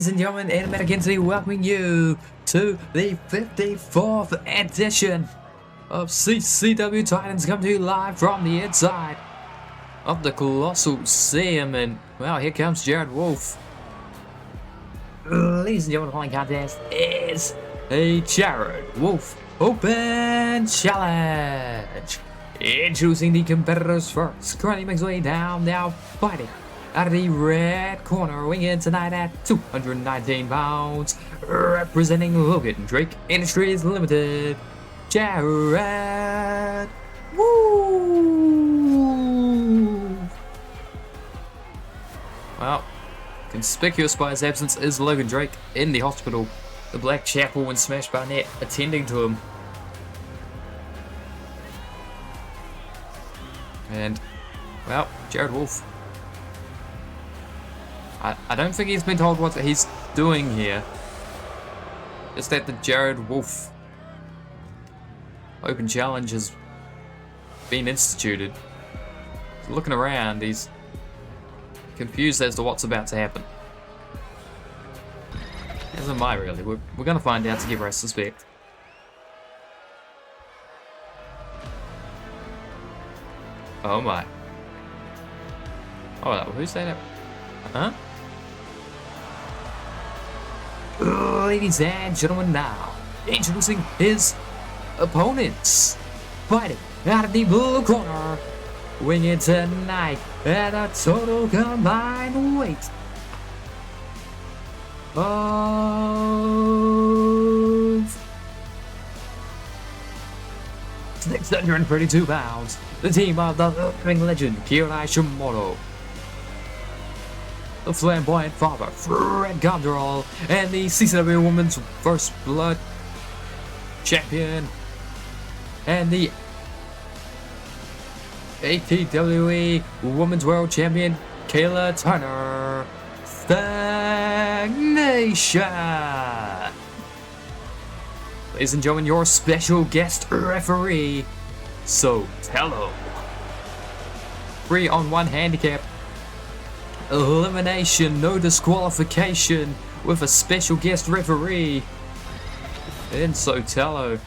Ladies and gentlemen, and Americans, welcoming you to the 54th edition of CCW Titans, come to you live from the inside of the Colossal Sim, and well, here comes Jared Wolf. Ladies and gentlemen, the following contest is a Jared Wolf Open Challenge. Introducing the competitors first, currently makes way down, now fighting out of the red corner, weighing in tonight at 219 pounds, representing Logan Drake Industries Limited, Jared Woo! Well, conspicuous by his absence is Logan Drake in the hospital, the Black Chapel and Smash Barnett attending to him. And, well, Jared Wolf. I don't think he's been told what he's doing here. Just that the Jared Wolf Open Challenge has been instituted. So looking around, he's confused as to what's about to happen. As am I, really. We're going to find out to give us respect. Oh my. Oh, who's that? Huh? Ladies and gentlemen, now introducing his opponents, fighting out of the blue corner, weighing tonight at a total combined weight of 632 pounds. The team of the living legend Kirai Shimoto, the flamboyant father Fred Gondrel, and the CCW Women's First Blood champion, and the ATWE Women's World Champion Kayla Turner. Stagnation. Ladies and gentlemen, your special guest referee, Sotelo. 3-on-1 handicap. Elimination, no disqualification, with a special guest referee in Sotelo.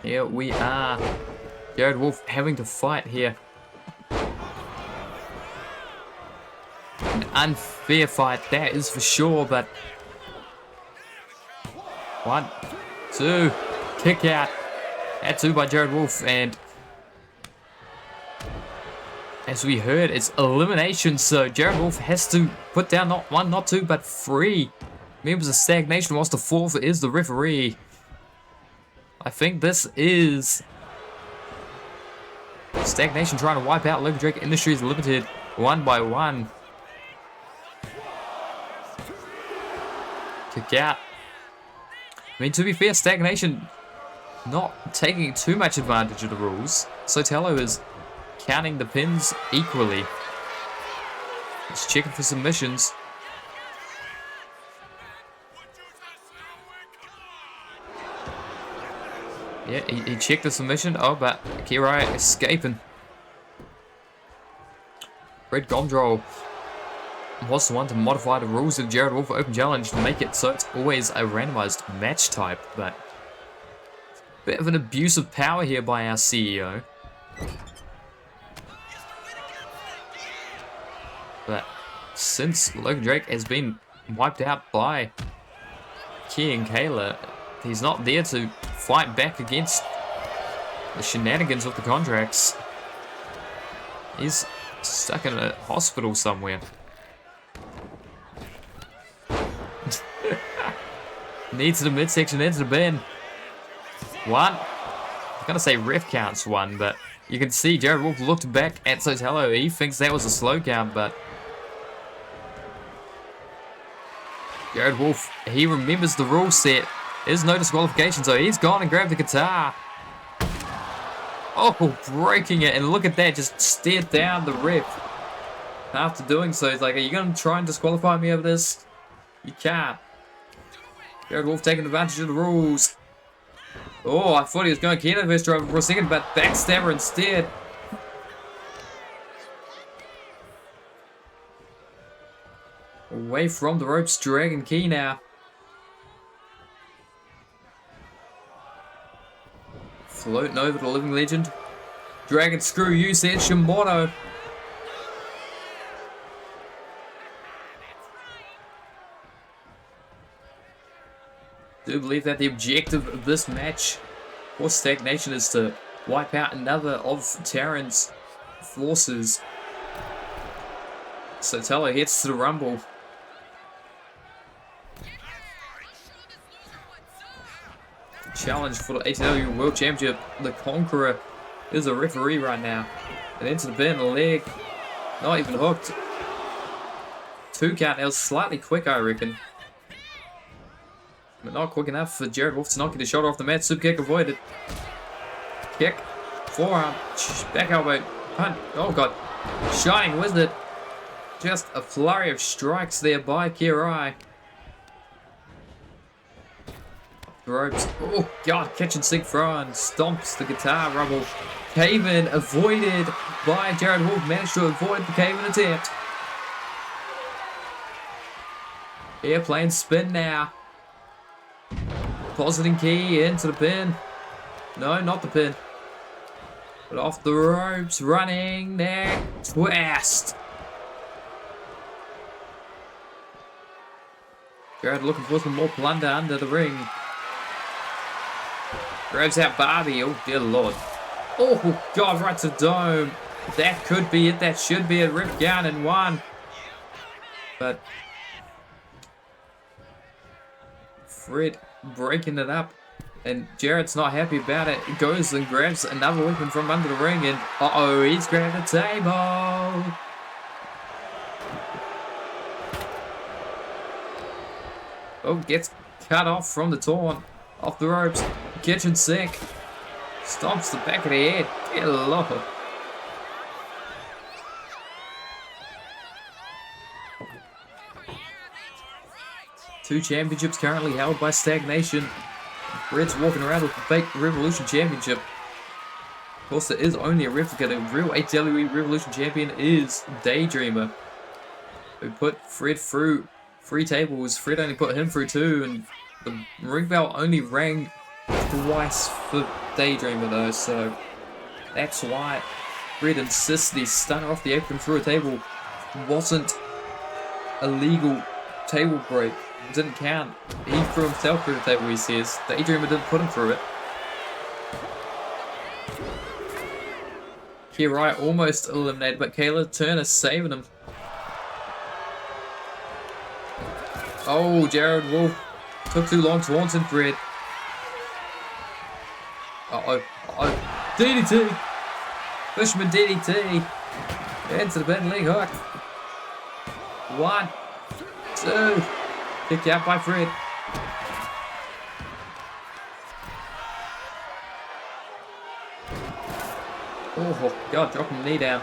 Here we are. Jared Wolf having to fight here. An unfair fight, that is for sure, but 1, 2, kick out. That 2 by Jared Wolf, and as we heard, it's elimination, so Jared Wolf has to put down not 1, not 2, but 3 members of Stagnation, whilst the 4th is the referee. I think this is Stagnation trying to wipe out Logan Drake Industries Limited one by one. Kick out. I mean, to be fair, Stagnation not taking too much advantage of the rules. Sotelo is counting the pins equally. He's checking for submissions. Yeah, he checked the submission. Oh, but Kirai escaping. Red Gondrel was the one to modify the rules of the Jared Wolf Open Challenge to make it so it's always a randomized match type, but bit of an abuse of power here by our CEO. But since Logan Drake has been wiped out by Key and Kayla, he's not there to fight back against the shenanigans of the contracts. He's stuck in a hospital somewhere. Needs the midsection into the bin. 1. I'm gonna say ref counts 1, but you can see Jared Wolf looked back at Sotelo. He thinks that was a slow count, but Jared Wolf, he remembers the rule set. There's no disqualification, so he's gone and grabbed the guitar. Oh, breaking it. And look at that. Just stared down the ref. After doing so, he's like, are you going to try and disqualify me over this? You can't. Jared Wolf taking advantage of the rules. Oh, I thought he was going Keno versus driver for a second, but backstabber instead. Away from the ropes, Dragon Key now. Floating over the living legend. Dragon, screw you, said Shimono. I do believe that the objective of this match for Stagnation is to wipe out another of Terran's forces. Sotelo heads to the Rumble. Challenge for the ATW World Championship. The Conqueror is a referee right now. And into the pin, the leg. Not even hooked. 2 count. That was slightly quick, I reckon. But not quick enough for Jared Wolf to not get a shot off the mat. Super kick avoided. Kick. Forearm. Back elbow. Punt. Oh god. Shining Wizard. Just a flurry of strikes there by Kirai. The ropes. Oh god. Catch and sink throw and stomps the guitar rubble. Cave-in avoided by Jared Wolf. Managed to avoid the cave-in attempt. Airplane spin now. Positing key into the pin. No, not the pin. But off the ropes, running neck twist. Jared looking for some more plunder under the ring. Grabs out Barbie. Oh dear lord. Oh god, right to the dome. That could be it. That should be a rip down in 1. But Fred breaking it up, and Jared's not happy about it. He goes and grabs another weapon from under the ring, and uh-oh, he's grabbed a table. Oh, gets cut off from the taunt. Off the ropes. Kitchen sink. Stomps the back of the head. Dear lord. Two championships currently held by Stagnation. Red's walking around with the fake Revolution Championship. Of course, there is only a replica. The real AWE Revolution Champion is Daydreamer, who put Fred through 3 tables. Fred only put him through 2, and the ring bell only rang twice for Daydreamer though, so that's why Fred insists the stunner off the apron through a table wasn't a legal table break. It didn't count. He threw himself through the table, he says. Daydreamer didn't put him through it. Kirai almost eliminated, but Kayla Turner saving him. Oh, Jared Wolf took too long to want him, Fred. Uh-oh, uh-oh. DDT! Fisherman DDT! Into the bed, leg hook. 1, 2. Kicked out by Fred. Oh, God, dropping the knee down.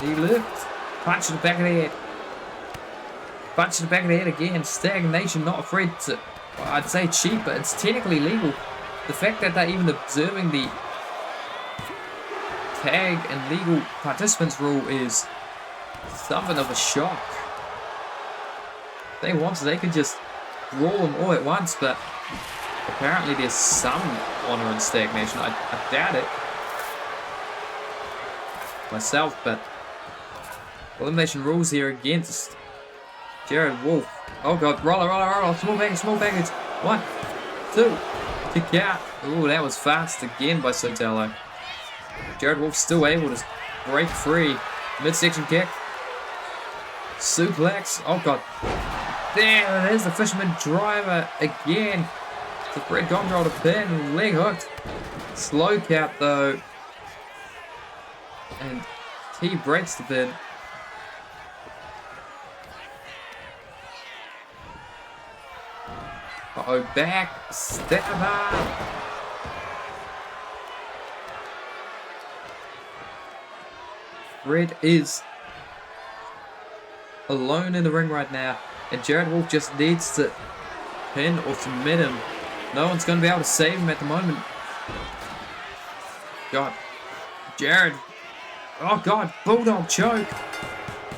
Knee lift. Punch to the back of the head. Punch to the back of the head again. Stagnation, not afraid to, well, I'd say cheap, but it's technically legal. The fact that they're even observing the tag and legal participants rule is something of a shock. If they wanted, they could just brawl them all at once, but apparently there's some honor in Stagnation. I doubt it myself, but elimination rules here against Jared Wolf. Oh god, roller, roller, roller, small package. 1, 2, kick out. Ooh, that was fast again by Sotelo. Jared Wolf still able to break free. Midsection kick. Suplex. Oh god. There it is, the Fisherman driver again. The Fred Gondrol to pin, leg hooked. Slow count though. And he breaks the pin. Uh-oh, back stabber. Fred is alone in the ring right now, and Jared Wolf just needs to pin or submit him. No one's going to be able to save him at the moment. God. Jared. Oh, God. Bulldog choke.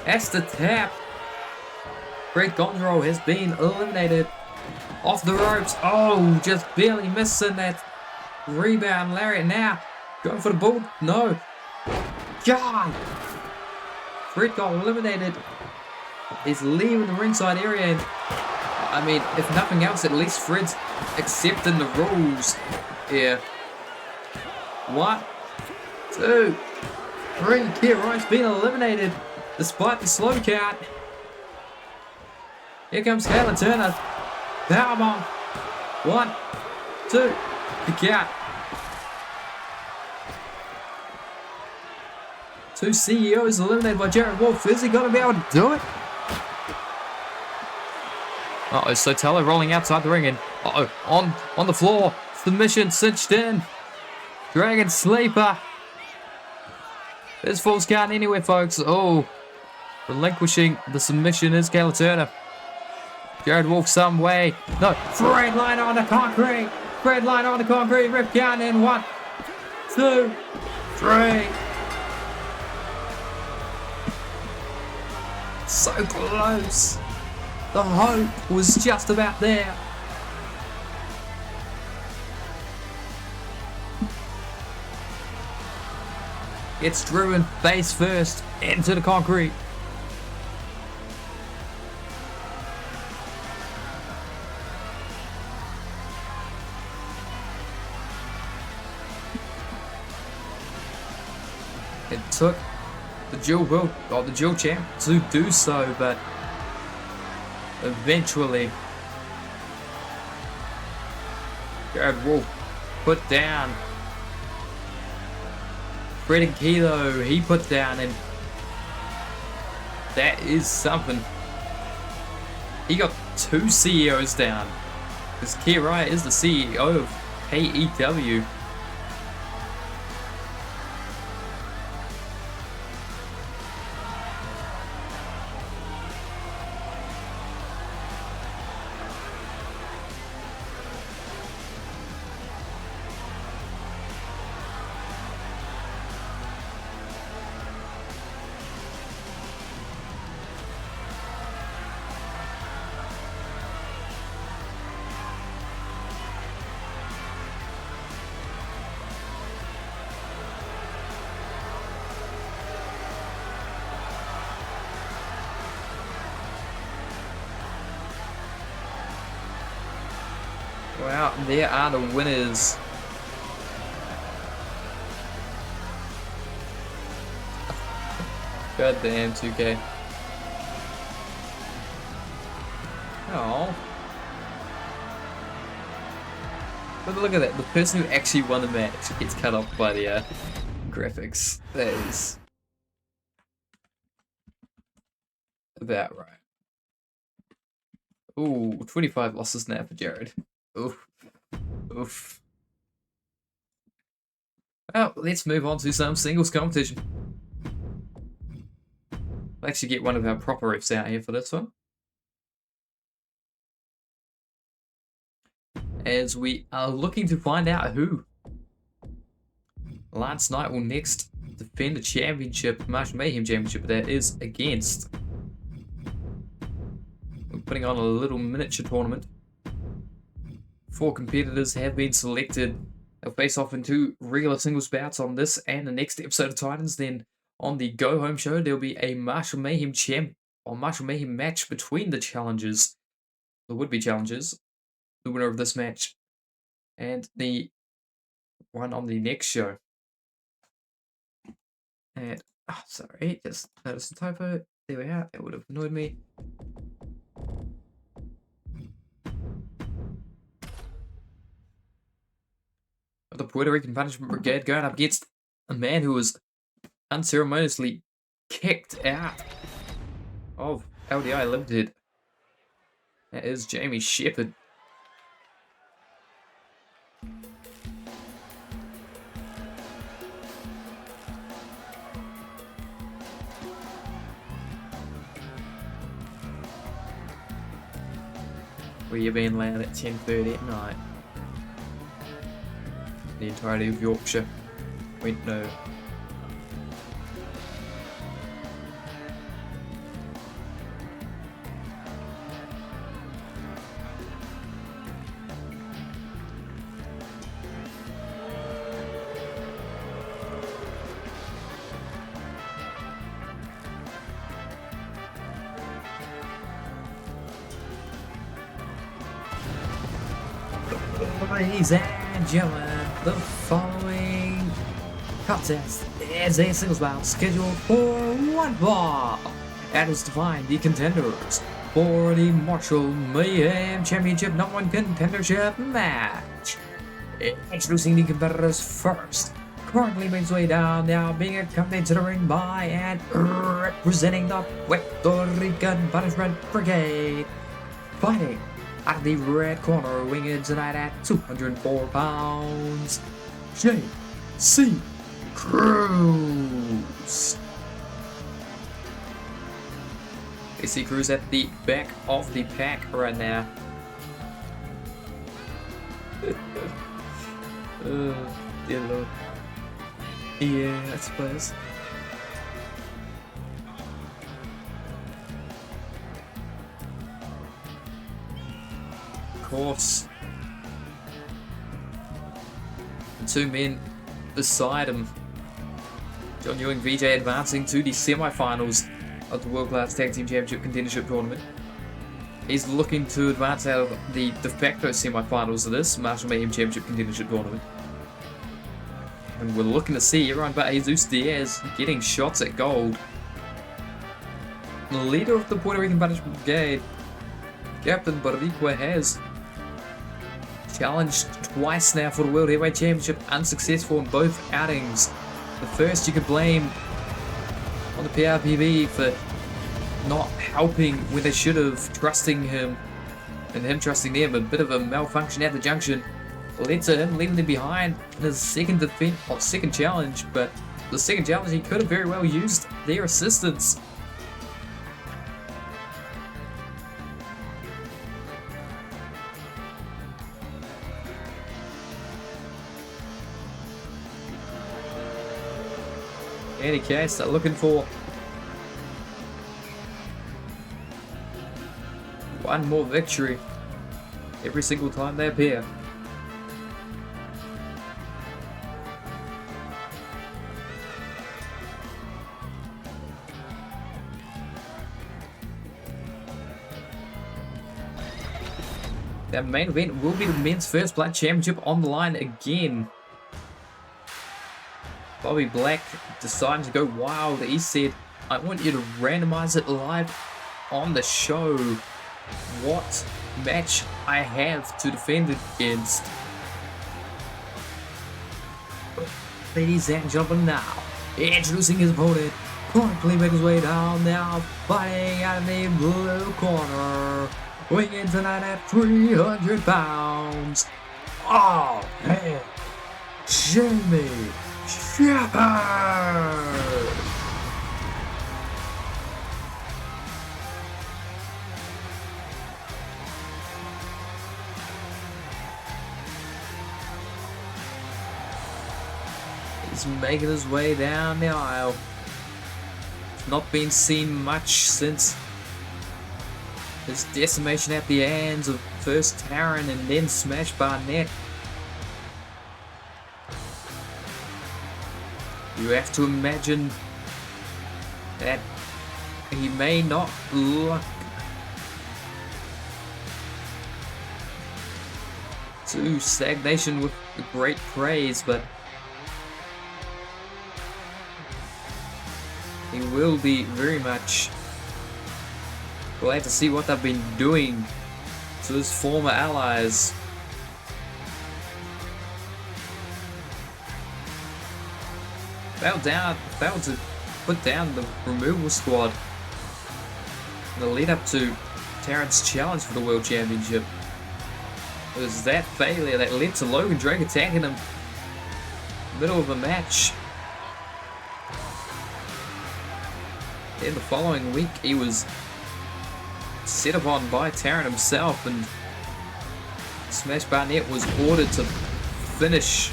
That's the tap. Fred Gondro has been eliminated. Off the ropes. Oh, just barely missing that rebound. Lariat now. Going for the bull. No. God. Fred got eliminated. He's leaving the ringside area. And, I mean, if nothing else, at least Fred's accepting the rules here. 1, 2, 3. Kid Wright's been eliminated despite the slow count. Here comes Helen Turner. Powerbomb. 1, 2. The count. 2 CEOs eliminated by Jared Wolf. Is he going to be able to do it? Uh-oh, Sotelo rolling outside the ring and on the floor. Submission cinched in. Dragon Sleeper. This falls count anywhere, folks. Oh, relinquishing the submission is Kayla Turner. Jared Wolf some way. No, Fred line on the concrete. Fred line on the concrete. Rip count in 1, 2, 3. So close. The hope was just about there. It's driven face first into the concrete. It took the dual champ to do so, but eventually Jared Wolf put down Fred and Kilo. He put down, and that is something. He got 2 CEOs down, because Kirai is the CEO of AEW. Well, there are the winners. God damn, 2K. Oh. But look at that. The person who actually won the match gets cut off by the graphics. That is about right. Ooh, 25 losses now for Jared. Oof. Oof. Well, let's move on to some singles competition. We'll actually get one of our proper refs out here for this one, as we are looking to find out who Lance Knight will next defend the championship, Marshall Mayhem championship, that is against. We're putting on a little miniature tournament. 4 competitors have been selected. They'll face off in 2 regular singles bouts on this and the next episode of Titans. Then on the Go Home show, there'll be a Marshall Mayhem match between the challengers, the would-be challengers, the winner of this match, and the one on the next show. And sorry, just noticed a typo. There we are. It would have annoyed me. The Puerto Rican Punishment Brigade going up against a man who was unceremoniously kicked out of LDI Limited. That is Jamie Shepherd. where you're being loud at 10:30 at night. The entirety of Yorkshire went no. Ladies and gentlemen, the following contest is a singles bout scheduled for one fall. That is to find the contenders for the Marshall Mayhem Championship #1 contendership match. Introducing the competitors first. Currently makes his way down now, being accompanied to the ring by and representing the Puerto Rican Punishment Brigade. Fighting out of the red corner, winged tonight at 204 pounds, J.C. Cruz. J.C. Cruz at the back of the pack right now. Dear Lord. Yeah, I suppose. Course. The two men beside him. John Ewing VJ advancing to the semi-finals of the World Class Tag Team Championship Contendership Tournament. He's looking to advance out of the de facto semi-finals of this Marshall Mayhem Championship Contendership Tournament. And we're looking to see everyone but Jesus Diaz getting shots at gold. The leader of the Puerto Rican Punishment Brigade, Captain Barriqua, has challenged twice now for the World Heavyweight Championship, unsuccessful in both outings. The first you could blame on the PRPB for not helping when they should have, trusting him and him trusting them. A bit of a malfunction at the junction led to him leaving them behind in his second challenge, but the second challenge he could have very well used their assistance. In any case, they're looking for one more victory every single time they appear. That main event will be the men's First Blood Championship on the line again. Bobby Black deciding to go wild. He said, I want you to randomize it live on the show what match I have to defend against. Ladies and gentlemen, now introducing his opponent, currently making his way down now, fighting out of the blue corner, weighing tonight at 300 pounds. Oh man, Jamie Shepherd! He's making his way down the aisle. Not been seen much since his decimation at the hands of first Taron and then Smash Barnett. You have to imagine that he may not look to stagnation with great praise, but he will be very much glad to see what they've been doing to his former allies. Failed to put down the removal squad in the lead up to Taron's challenge for the World Championship. It was that failure that led to Logan Drake attacking him in the middle of a match. Then the following week he was set upon by Taron himself and Smash Barnett was ordered to finish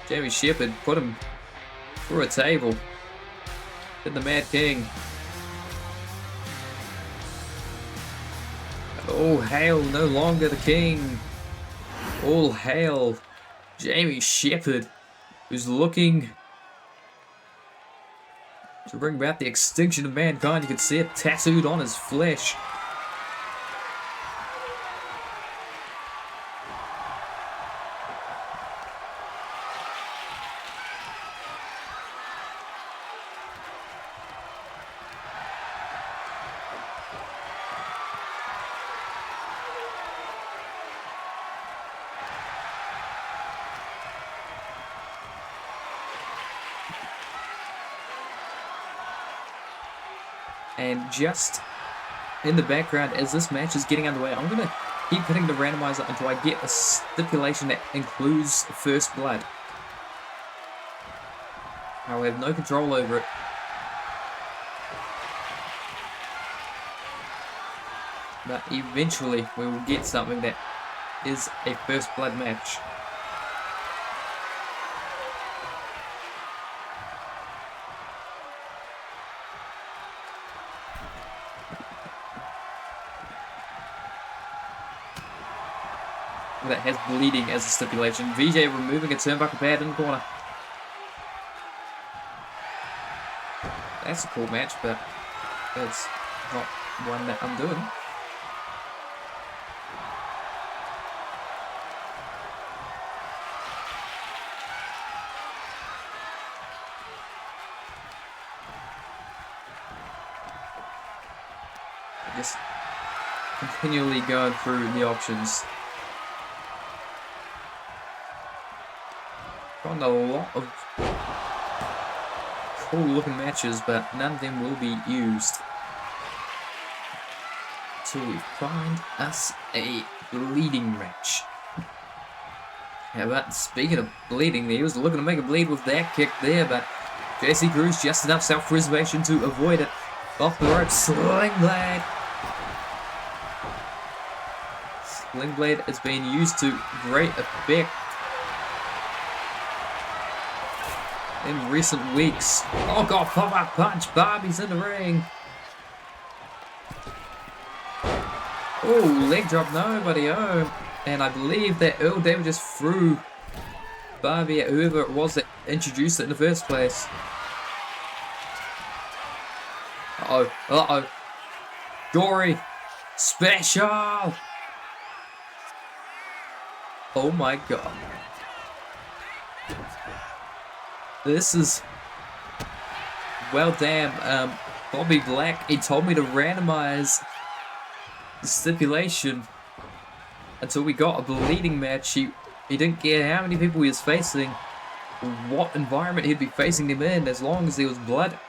Jamie Shepherd, put him through a table. Did the Mad King. All hail, no longer the king. All hail Jamie Shepherd, who's looking to bring about the extinction of mankind. You can see it tattooed on his flesh. And just in the background, as this match is getting underway, I'm going to keep hitting the randomizer until I get a stipulation that includes first blood. I will have no control over it. But eventually we will get something that is a first blood match. That has bleeding as a stipulation. VJ removing a turnbuckle pad in the corner. That's a cool match, but it's not one that I'm doing. Just continually going through the options. Found a lot of cool looking matches, but none of them will be used till we find us a bleeding match. How about, speaking of bleeding, he was looking to make a bleed with that kick there, but JC Cruz just enough self-preservation to avoid it. Off the rope, Sling Blade. Sling Blade has been used to great effect in recent weeks. Oh god, pop-up punch. Barbie's in the ring. Oh, leg drop, nobody home. And I believe that Earl David just threw Barbie at whoever it was that introduced it in the first place. Uh-oh, uh-oh. Gory special. Oh my god. This is, well damn, Bobby Black, he told me to randomize the stipulation until we got a bleeding match. He didn't care how many people he was facing, what environment he'd be facing them in, as long as there was blood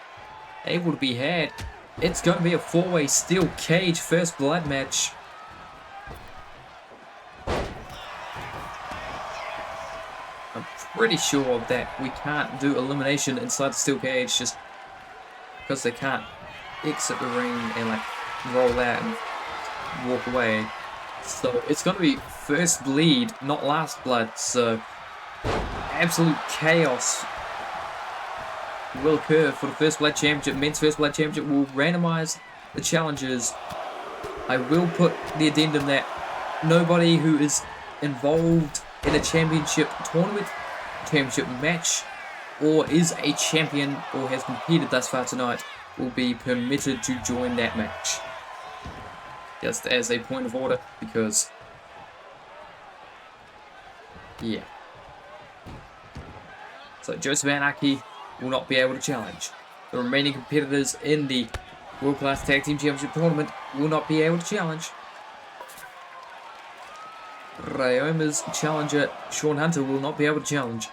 able to be had. It's going to be a four-way steel cage first blood match. I'm pretty sure that we can't do elimination inside the steel cage just because they can't exit the ring and like roll out and walk away. So it's going to be first bleed, not last blood. So absolute chaos will occur for the First Blood Championship. Men's First Blood Championship will randomize the challenges. I will put the addendum that nobody who is involved in a championship tournament, championship match, or is a champion or has competed thus far tonight will be permitted to join that match. Just as a point of order, because yeah. So Joseph Anarchy will not be able to challenge. The remaining competitors in the World Class Tag Team Championship Tournament will not be able to challenge. Ryoma's challenger, Sean Hunter, will not be able to challenge.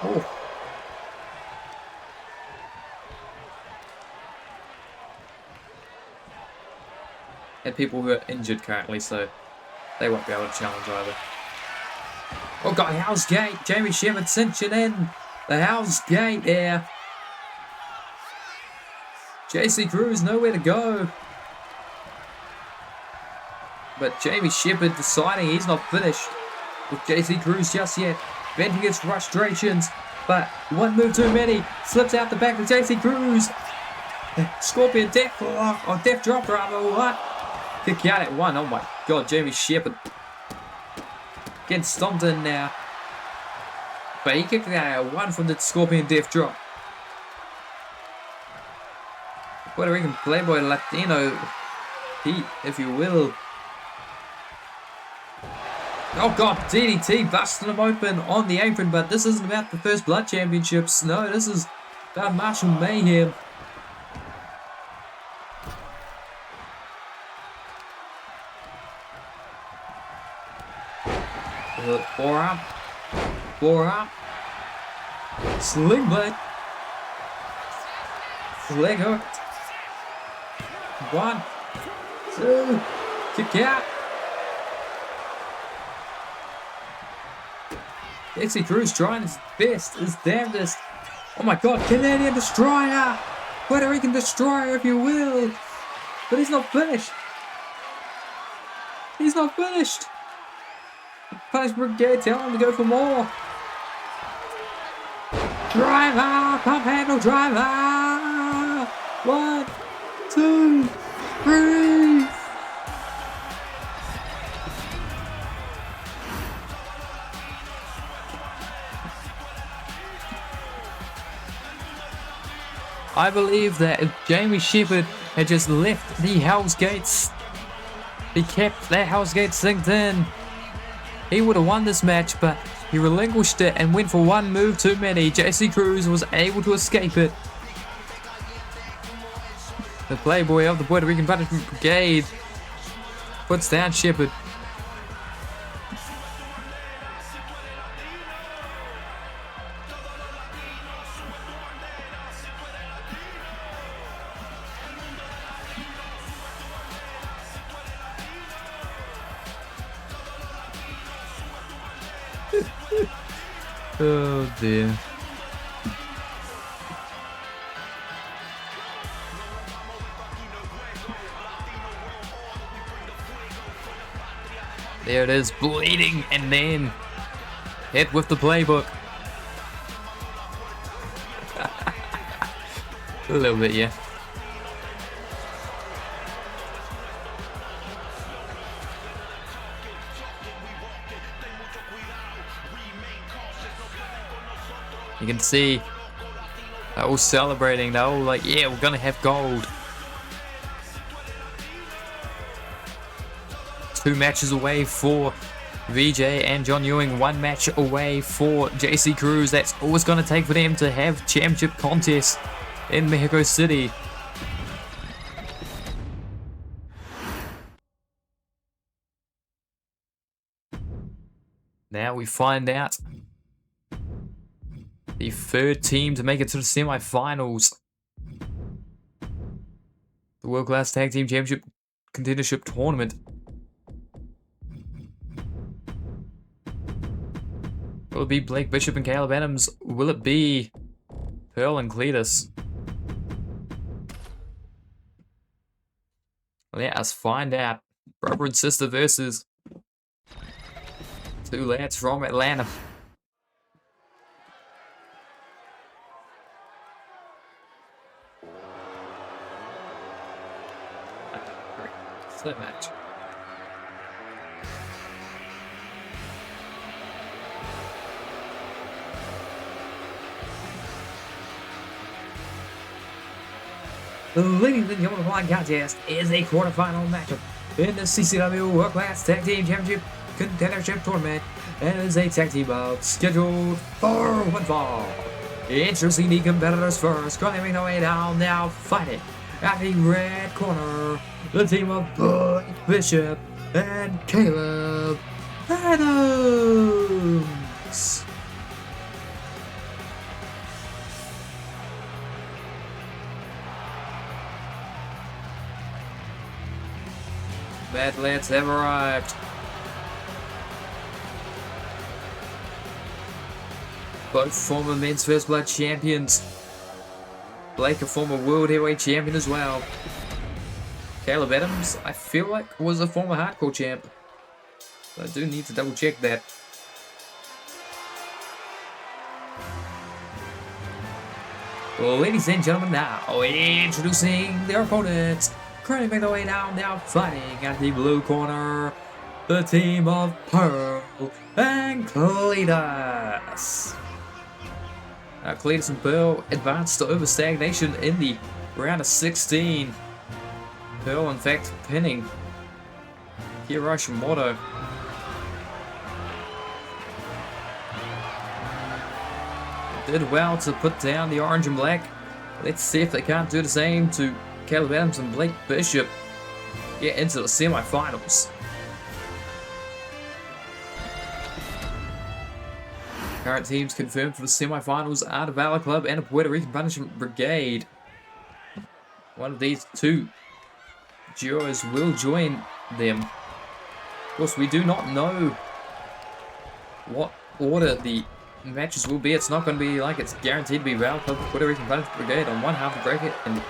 Oh. And people who are injured currently, so they won't be able to challenge either. Oh God, Hell's Gate. Jamie Shepherd cinching in the Hell's Gate there. JC Cruz nowhere to go. But Jamie Shepherd deciding he's not finished with JC Cruz just yet. Venting his frustrations. But one move too many. Slips out the back of JC Cruz. Scorpion death or death drop rather. What? Kick out at one. Oh my God, Jamie Shepherd getting stomped in now. But he kicked out at one from the Scorpion death drop. Puerto Rican Playboy Latino Heat, if you will. Oh God, DDT busting him open on the apron, but this isn't about the First Blood Championships. No, this is about Marshall Mayhem. Forearm. Forearm. Sling blade. Leg hook. 1, 2, kick out. JC Cruz trying his best, his damnedest. Oh my God, Canadian Destroyer! Puerto Rican Destroyer, if you will. But he's not finished. He's not finished. Punish Brigade, tell him to go for more. Driver, pump handle driver. 1, 2, 3. I believe that if Jamie Shepherd had just left the Hell's Gates, he kept that Hell's Gate synced in, he would have won this match, but he relinquished it and went for one move too many. JC Cruz was able to escape it. The Playboy of the Puerto Rican Punishment Brigade puts down Shepherd. Oh dear. There it is, bleeding, and then hit with the playbook. A little bit, yeah. You can see they're all celebrating. They're all like, yeah, we're gonna have gold. 2 matches away for VJ and John Ewing. 1 match away for JC Cruz. That's all it's gonna take for them to have championship contests in Mexico City. Now we find out the 3rd team to make it to the semi-finals. The World Class Tag Team Championship Contendership Tournament. Will it be Blake Bishop and Caleb Adams? Will it be Pearl and Cletus? Let us find out. Brother and sister versus 2 lads from Atlanta. That match. Ladies and gentlemen, the following contest is a quarterfinal matchup in the CCW World Class Tag Team Championship Contendership Tournament, and it is a tag team bout scheduled for 1 fall. Introducing the competitors first, climbing their way down, now fighting at the red corner, the team of Blake Bishop and Caleb Adams. Bad lads have arrived. Both former men's first blood champions. Blake, a former world heavyweight champion as well. Caleb Adams, I feel like, was a former hardcore champ. So I do need to double check that. Well, ladies and gentlemen, now introducing their opponents. Currently making their way down, now fighting at the blue corner. The team of Pearl and Cletus. Now, Cletus and Pearl advanced to over stagnation in the round of 16. Pearl, in fact, pinning Hiroshimoto. Did well to put down the orange and black. Let's see if they can't do the same to Caleb Adams and Blake Bishop. Get into the semi-finals. Current teams confirmed for the semi-finals are the Valor Club and the Puerto Rican Punishment Brigade. One of these two duos will join them. Of course, we do not know what order the matches will be. It's not going to be like it's guaranteed to be Valor Club, Puerto Rican Punishment Brigade on one half of the bracket, and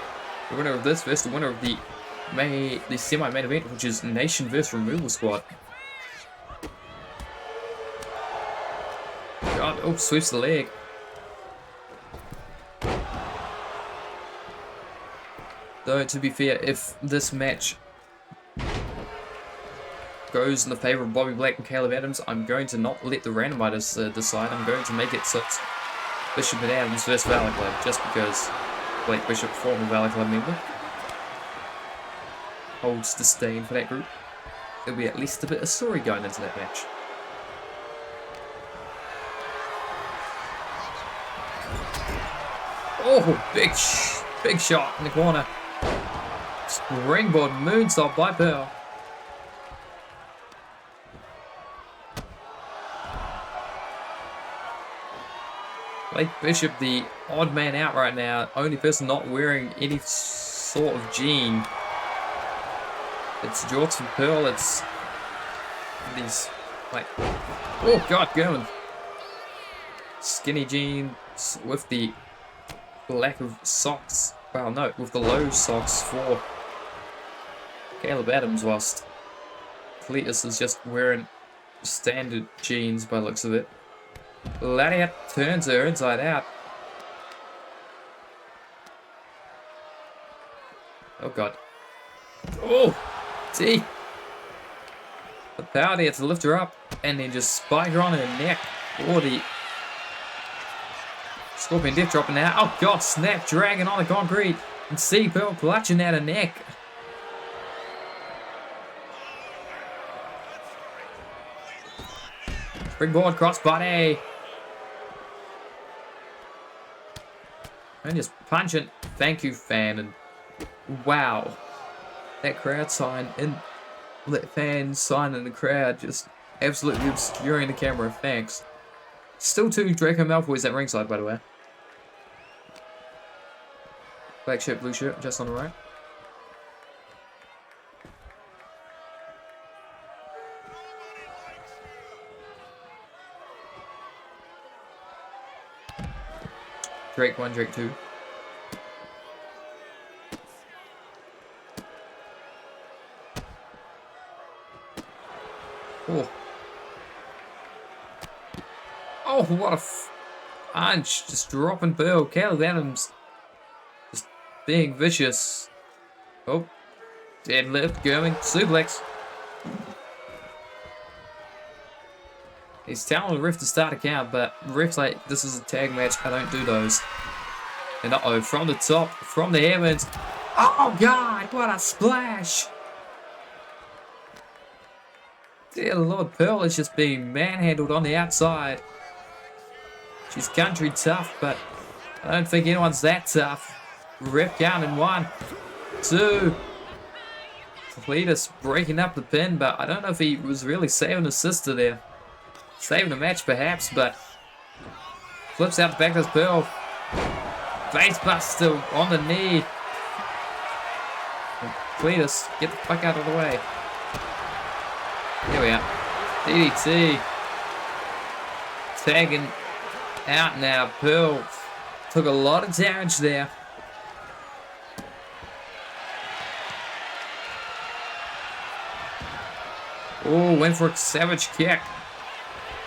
the winner of this versus the winner of the semi-main event, which is Nation versus Removal Squad. God, oh, sweeps the leg. Though, to be fair, if this match goes in the favor of Bobby Black and Caleb Adams, I'm going to not let the randomizers decide. I'm going to make it so it's Bishop and Adams versus Valor Club, just because Blake Bishop, former Valor Club member, holds disdain for that group. There'll be at least a bit of story going into that match. Oh, big shot in the corner. Springboard moonsault by Pearl. Blake Bishop, the odd man out right now. Only person not wearing any sort of jean. It's jorts from Pearl. It's these, like, oh god, going skinny jeans with the lack of socks. Well, no, with the low socks for Caleb Adams, whilst Cletus is just wearing standard jeans by the looks of it. Lariat turns her inside out. Oh god. Oh! See? The power there to lift her up and then just spike her on her neck. Or the Scorpion Death dropping now. Oh god, snap dragon on the concrete. And see Pearl clutching at her neck. Springboard crossbody. And just punching. Thank you, fan. And wow. That crowd sign and that fan sign in the crowd just absolutely obscuring the camera. Thanks. Still two Draco Malfoys at ringside, by the way. Black shirt, blue shirt, just on the right. Drake 1, Drake 2. Oh. Oh, what a punch. Just dropping Pearl. Caleb Adams just being vicious. Oh. Deadlift, going, suplex. He's telling the ref to start a count, but the ref's like, this is a tag match, I don't do those. And uh-oh, from the top, from the heavens. Oh god, what a splash! Dear Lord, Pearl is just being manhandled on the outside. She's country tough, but I don't think anyone's that tough. Ref count in 1, 2. Cletus breaking up the pin, but I don't know if he was really saving his sister there. Saving the match perhaps, but flips out the back of his Pearl. Face buster on the knee. And Cletus, get the fuck out of the way. Here we are. DDT. Tagging Out now, Pearl. Took a lot of damage there. Oh, went for a savage kick.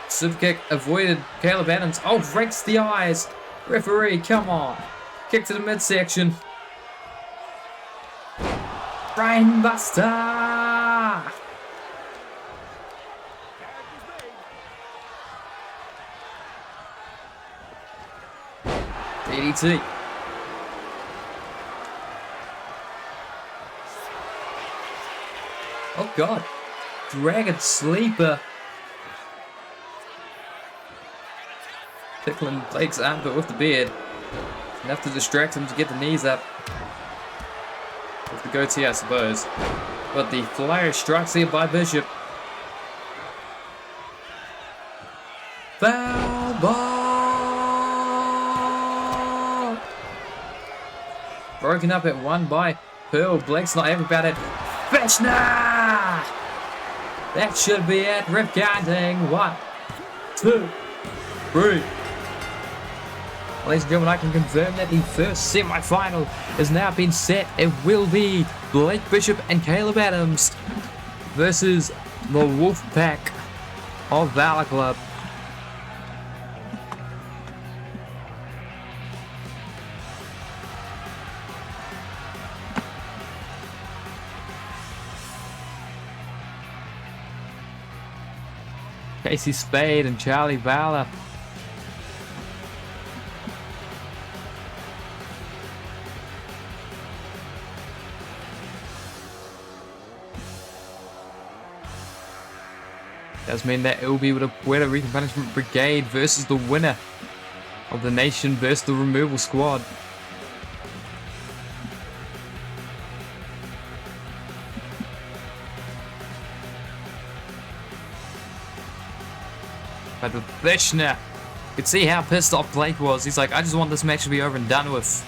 Super kick avoided Caleb Adams. Oh, breaks the eyes. Referee, come on. Kick to the midsection. Brainbuster. DDT. Oh god. Dragon Sleeper. Tickling Blake's armpit with the beard. Enough to distract him to get the knees up. With the goatee, I suppose. But the flyer strikes here by Bishop. Foul ball! Broken up at one by Pearl. Blake's not happy about it. Fishner! That should be it. Rip counting. 1, 2, 3. Ladies and gentlemen, I can confirm that the first semi-final has now been set. It will be Blake Bishop and Caleb Adams versus the Wolfpack of Valor Club. Casey Spade and Charlie Valor. Does mean that it will be with a Puerto Rican Punishment Brigade versus the winner of the Nation versus the Removal Squad. But the Fishner, you could see how pissed off Blake was. He's like, I just want this match to be over and done with.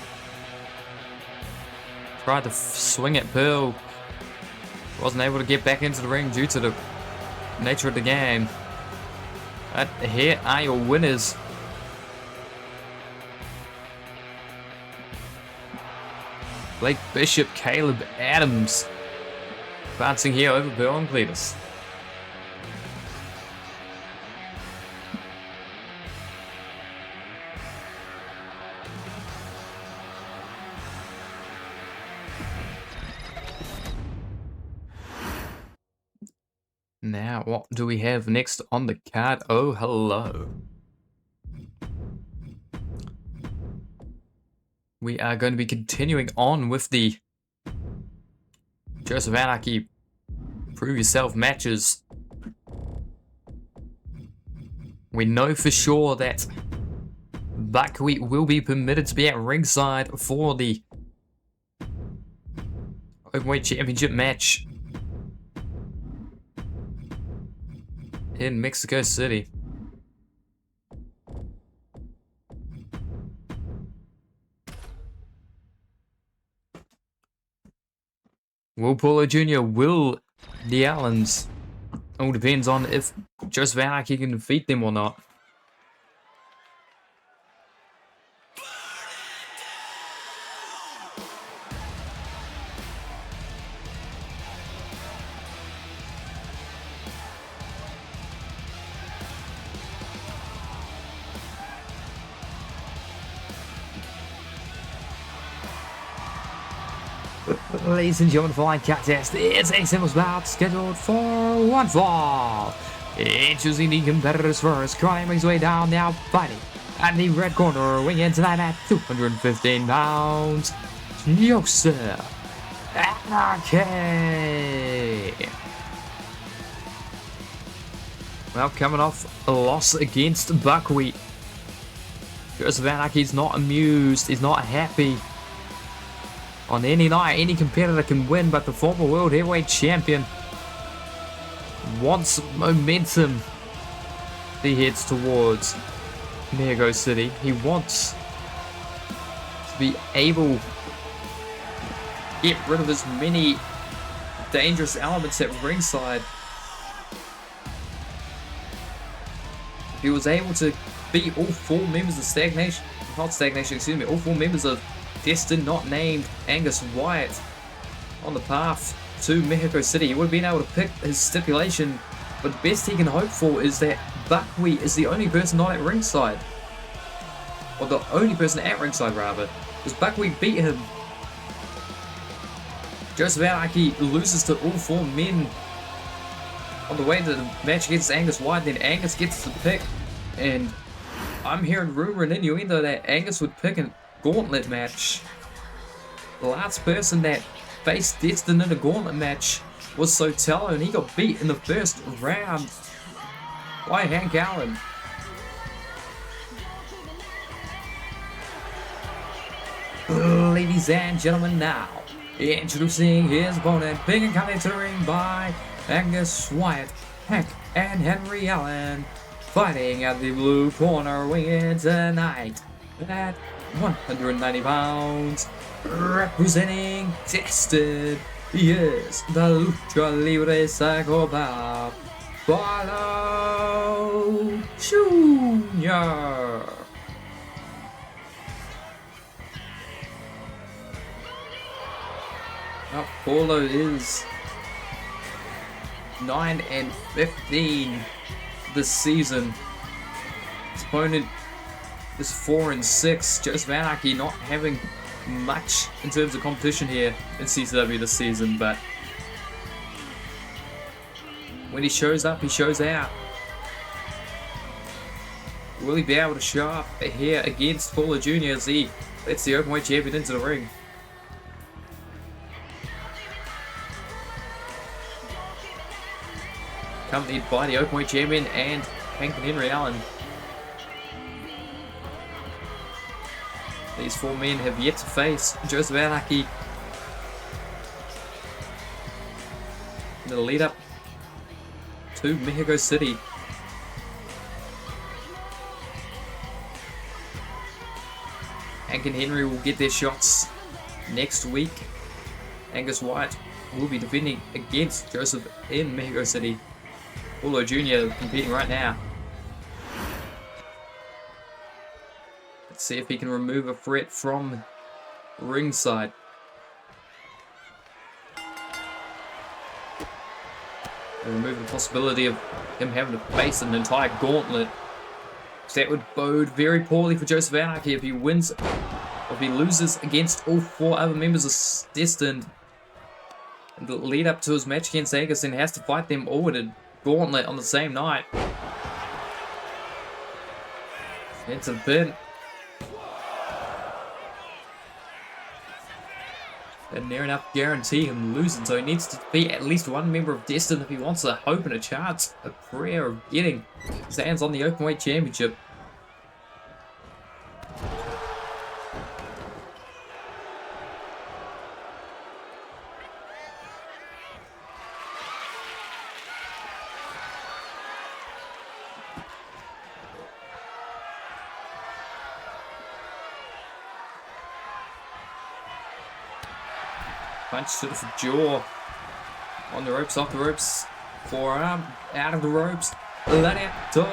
Tried to swing at Pearl. Wasn't able to get back into the ring due to the nature of the game. But here are your winners. Blake Bishop, Caleb Adams. Advancing here over Pearl and Cletus. Now, what do we have next on the card? Oh, hello. We are going to be continuing on with the Joseph Anarchy Prove Yourself matches. We know for sure that Buckwheat will be permitted to be at ringside for the Openweight Championship match in Mexico City. Will Paulo Jr., will the Allens? All depends on if Joseph Anarchy can defeat them or not. Ladies and gentlemen, following contest, it's a singles bout scheduled for one fall. Introducing the competitors first, climbing his way down, now fighting at the red corner, weighing in tonight at 215 pounds, Joseph Anarchy. Well, coming off a loss against Buckwheat, Joseph Anarchy's not amused, he's not happy. On any night, any competitor can win, but the former World Heavyweight Champion wants momentum he heads towards Mexico City. He wants to be able to get rid of as many dangerous elements at ringside. If he was able to beat all 4 members of Stagnation, not Stagnation, excuse me, all 4 members of Destined Not Named Angus Wyatt on the path to Mexico City. He would have been able to pick his stipulation, but the best he can hope for is that Buckwheat is the only person not at ringside. Or the only person at ringside, rather. Because Buckwheat beat him. Joseph Anarchy loses to all 4 men on the way to the match against Angus Wyatt. Then Angus gets the pick. And I'm hearing rumor and innuendo that Angus would pick a gauntlet match. The last person that faced Destin in a gauntlet match was Sotelo, and he got beat in the first round by Hank Allen. Ladies and gentlemen, now introducing his opponent, being accompanied to the ring by Angus Wyatt, Hank, and Henry Allen, fighting at the blue corner, weighing tonight at 190 pounds, representing Destin. He is the Lucha Libre Psychopath, Paulo Jr. Now, Paulo is 9-15 this season. His opponent is 4-6. Joseph Anarchy not having much in terms of competition here in CCW this season, but when he shows up, he shows out. Will he be able to show up here against Paulo Jr. as he lets the Openweight champion into the ring? Accompanied by the Openweight champion and Hank and Henry Allen. These 4 men have yet to face Joseph Anarchy in the lead up to Mexico City. Hank and Henry will get their shots next week. Angus Wyatt will be defending against Joseph in Mexico City. Paulo Jr. competing right now. Let's see if he can remove a threat from ringside. And remove the possibility of him having to face an entire gauntlet. So that would bode very poorly for Joseph Anarchy if he wins, or if he loses against all 4 other members of Destined. And the lead up to his match against Angus, and has to fight them all in a gauntlet on the same night. It's a bit and near enough guarantee him losing, so he needs to beat at least 1 member of Destin if he wants a hope and a chance, a prayer of getting his hands on the Openweight Championship. Punch to the jaw. On the ropes, off the ropes. Forearm, out of the ropes. Let it go.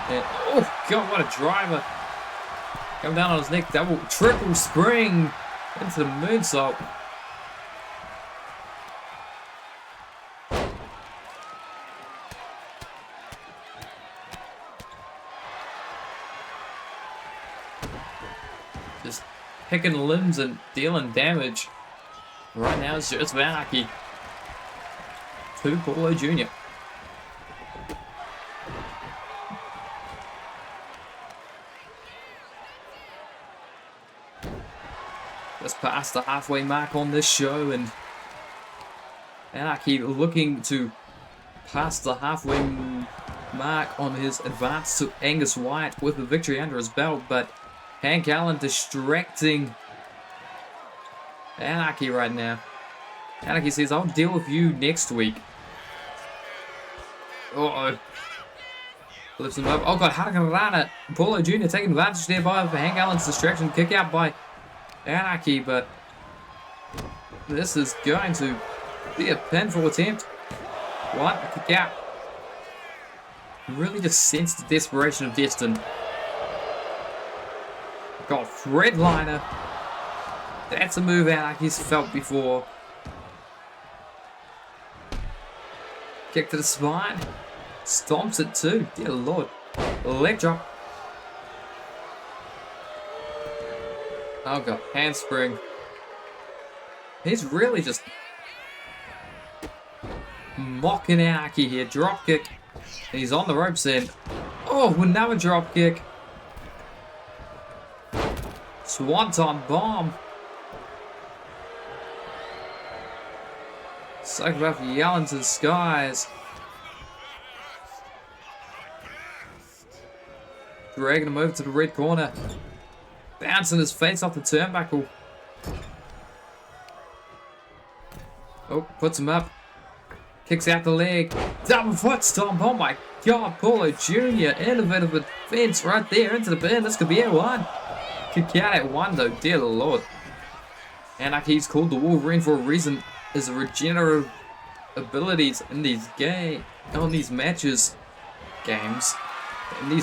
And, oh God, what a driver. Come down on his neck, double, triple spring into the moonsault. Just picking limbs and dealing damage. Right now it's just Anarchy to Paulo Jr. Just past the halfway mark on this show, and Anarchy looking to pass the halfway mark on his advance to Angus Wyatt with the victory under his belt, but Hank Allen distracting Anarchy right now. Anarchy says, I'll deal with you next week. Uh-oh. Lifts him up. Oh God, Hurricanrana. Paulo Jr. taking advantage there by Hank Allen's distraction. Kick out by Anarchy, but this is going to Be a painful attempt. One, a kick out. Really just sensed the desperation of Destin. Got Fred Liner. That's a move Anarchy's felt before. Kick to the spine. Stomps it too. Dear Lord. Leg drop. Oh god, handspring. He's really just mocking Anarchy here. Drop kick. He's on the ropes then. Oh, another drop kick. Swanton bomb. Psychopath yelling to the skies. Dragging him over to the red corner. Bouncing his face off the turnbuckle. Oh, puts him up. Kicks out the leg. Double foot stomp. Oh my god, Paulo Jr. Innovative defense right there into the pin. This could be a one. Kick out at one though, dear Lord. Anarchy's called the Wolverine for a reason. His regenerative abilities in these games, in these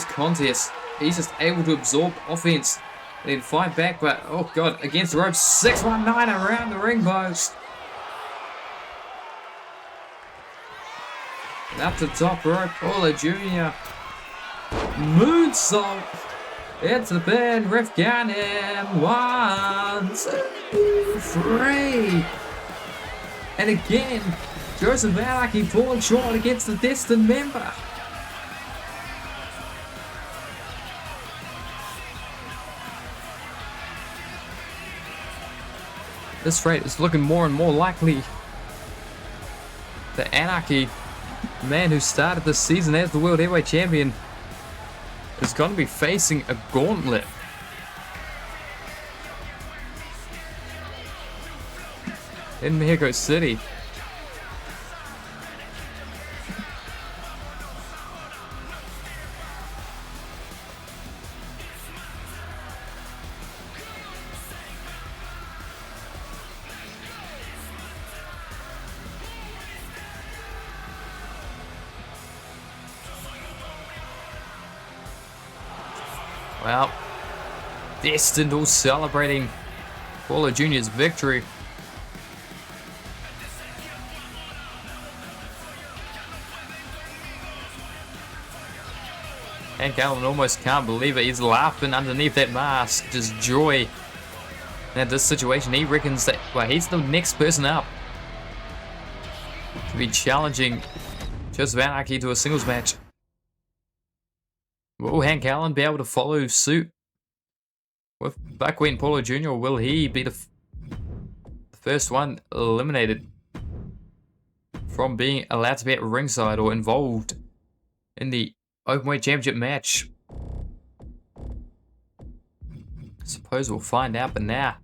contests, he's just able to absorb offense and then fight back, but oh god, against the ropes, 619 around the ring post. And up to the top rope, Paulo Jr. Moonsault into the pin, ref count him, 1, 2, 3. And again, Joseph Anarchy falling short against the Destin member. This rate is looking more and more likely. The Anarchy, man who started the season as the World Heavyweight Champion, is going to be facing a gauntlet. In Mexico City. Well, Destined all celebrating Paulo Jr.'s victory. And Calvin almost can't believe it. He's laughing underneath that mask. Just joy. And at this situation, he reckons that, well, he's the next person up to be challenging Joseph Anarchy to a singles match. Will Hank Allen be able to follow suit with Buckwheat and Paulo Jr., or will he be the first one eliminated from being allowed to be at ringside or involved in the Openweight Championship match? I suppose we'll find out, but now.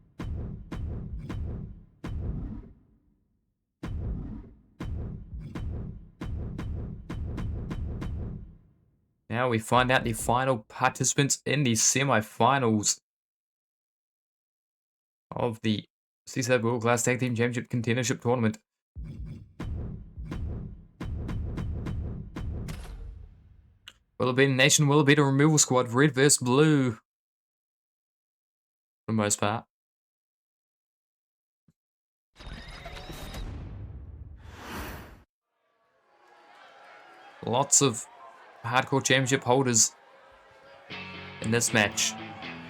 Now we find out the final participants in the semi-finals of the CSAB World Class Tag Team Championship Contendership Tournament. Will it be a nation? Will it be the removal squad? Red versus blue. For the most part. Lots of hardcore championship holders in this match,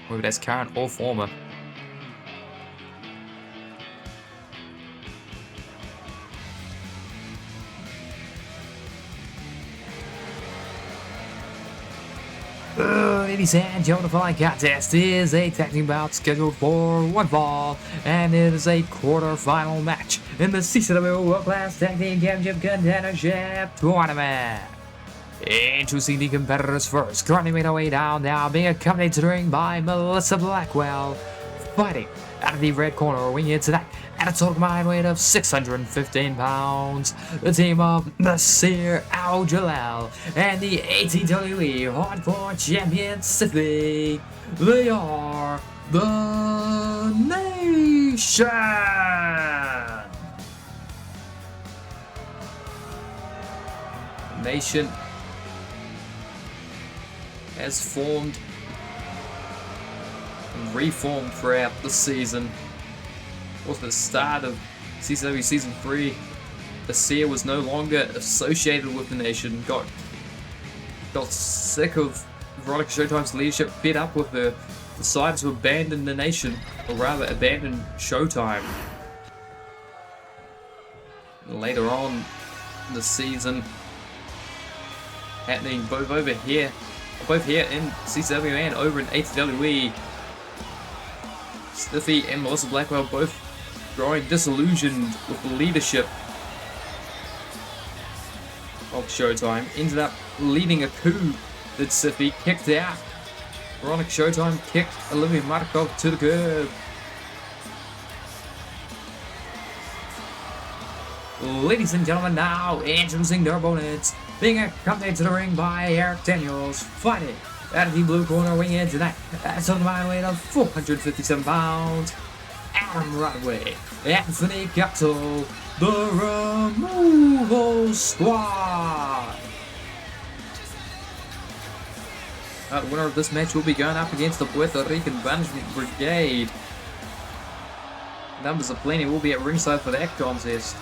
whether that's current or former. Ladies and gentlemen, the following contest is a tag team bout scheduled for one fall, and it is a quarter-final match in the CCW World Class Tag Team Championship Contendership Tournament. Introducing the competitors first, currently made our way down now, being accompanied to the ring by Melissa Blackwell, fighting out of the red corner, winging it tonight at a total combined weight of 615 pounds. The team of Nasir Al-Jalal and the ATWE Hardcore Championship. They are the Nation. nation has formed and reformed throughout the season. Was the start of CCW Season 3. The Seer was no longer associated with the nation, got sick of Veronica Showtime's leadership, fed up with her, decided to abandon the nation, or rather abandon Showtime. Later on in the season, happening both here in CCW and over in ATWE, Sniffy and Melissa Blackwell both growing disillusioned with the leadership of Showtime, ended up leading a coup that Sniffy kicked out. Veronica Showtime kicked Olivia Markov to the curb. Ladies and gentlemen, now introducing their opponents, being accompanied to the ring by Eric Daniels, fighting out of the blue corner wing in tonight at a combined weight of 457 pounds. Adam Rodway, Anthony Gatto, the Removal Squad. The winner of this match will be going up against the Puerto Rican Banishment Brigade. Numbers of plenty will be at ringside for that contest.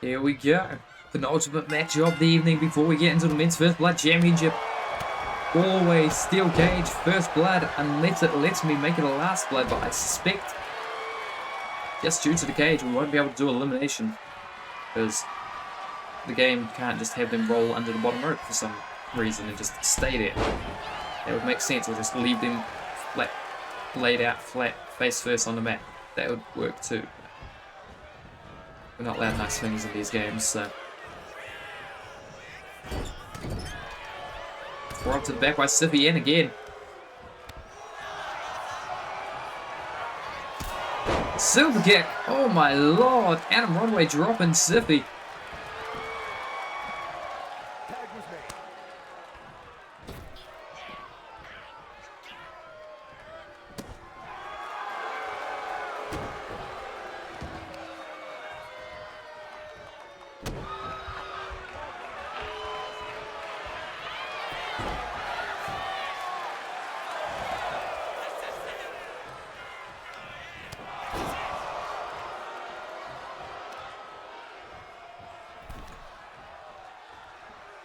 Here we go. Penultimate match of the evening before we get into the Men's First Blood Championship. Always steel cage, first blood, unless it lets me make it a last blood, but I suspect just due to the cage we won't be able to do elimination, because the game can't just have them roll under the bottom rope for some reason and just stay there. That would make sense, or just leave them flat, laid out flat, face first on the mat. That would work too. We're not allowed nice things in these games, so. We're up to the back by Siffy in again. Super kick! Oh my lord! Adam Rodway dropping Siffy.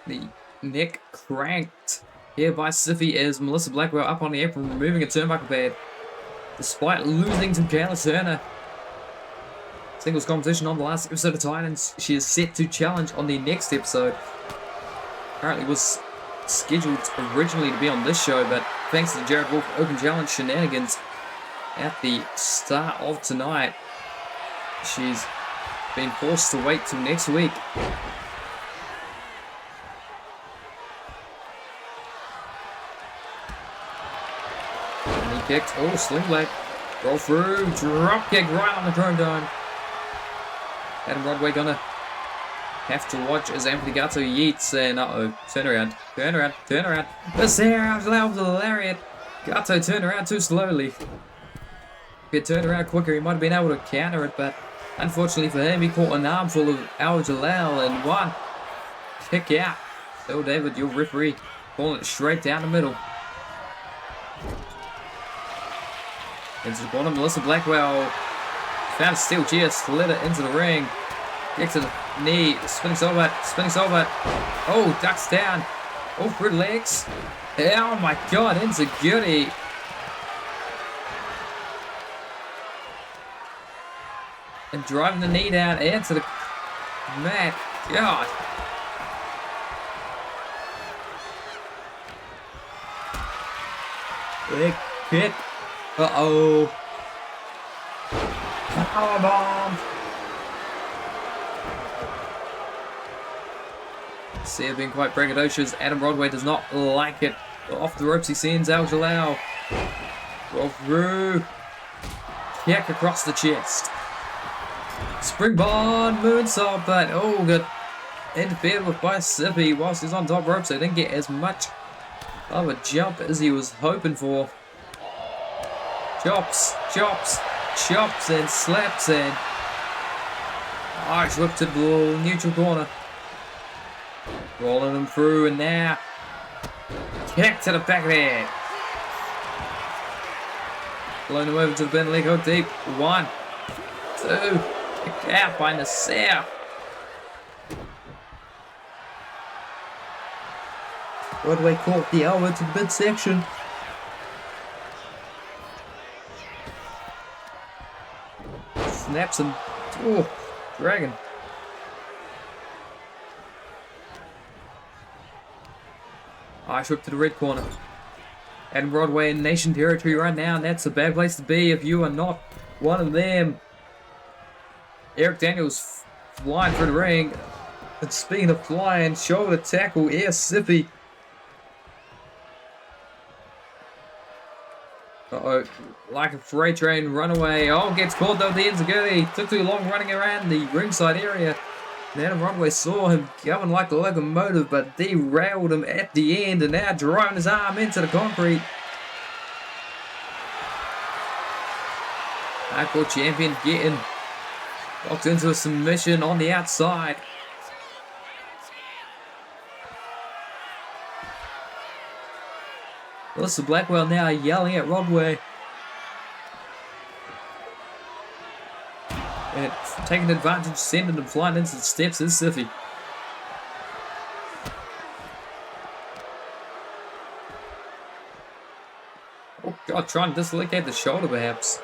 The neck cranked here by Siffy as Melissa Blackwell up on the apron, removing a turnbuckle pad. Despite losing to Kayla Turner. Singles competition on the last episode of Titans. She is set to challenge on the next episode. Apparently was scheduled originally to be on this show, but thanks to Jared Wolf Open Challenge shenanigans at the start of tonight, she's been forced to wait till next week. Kicked. Oh, sling leg. Roll through. Drop kick right on the chrome dome. Adam Rodway gonna have to watch as Anthony Gatto yeets and turn around. Turn around. Turn around. The Sarah out the lariat. Gatto turned around too slowly. If he had turned around quicker, he might have been able to counter it, but unfortunately for him, he caught an armful of Al Jalal and one kick out. So David, your referee, calling it straight down the middle. Into the bottom, Melissa Blackwell found a steel chair, slid it into the ring. Kick to the knee, spinning soulbutt, spinning soulbutt. Oh, ducks down. Oh, through the legs. Oh my god, into Goody. And driving the knee down into the mat. God. Leg kick. Uh-oh. Powerbomb. Sia being quite braggadocious. Adam Broadway does not like it. Off the ropes he sends Al Jalal. Roll through. Kick across the chest. Springboard moonsault, but oh, got interfered with by Sippy whilst he's on top rope, so he didn't get as much of a jump as he was hoping for. Chops, chops, chops, and slaps, and Irish whip to the neutral corner. Rolling him through, and now kick to the back of the head. Blown him over to the bin, leg hook deep. 1, 2, kick out by Nasir. Broadway caught the elbow to the midsection. Snaps him. Oh, dragon. Irish whip to the red corner. Adam Broadway in nation territory right now, and that's a bad place to be if you are not one of them. Eric Daniels flying through the ring. And speaking of flying, shoulder tackle, Sippy. Uh-oh, like a freight train, runaway. Oh, gets caught though, the Enziguri. Took too long running around the ringside area. And Adam Broadway saw him going like a locomotive, but derailed him at the end, and now driving his arm into the concrete. Hardcore champion getting locked into a submission on the outside. Melissa Blackwell now yelling at Broadway. And taking advantage, sending him flying into the steps is Siffy. Oh god, trying to dislocate the shoulder perhaps.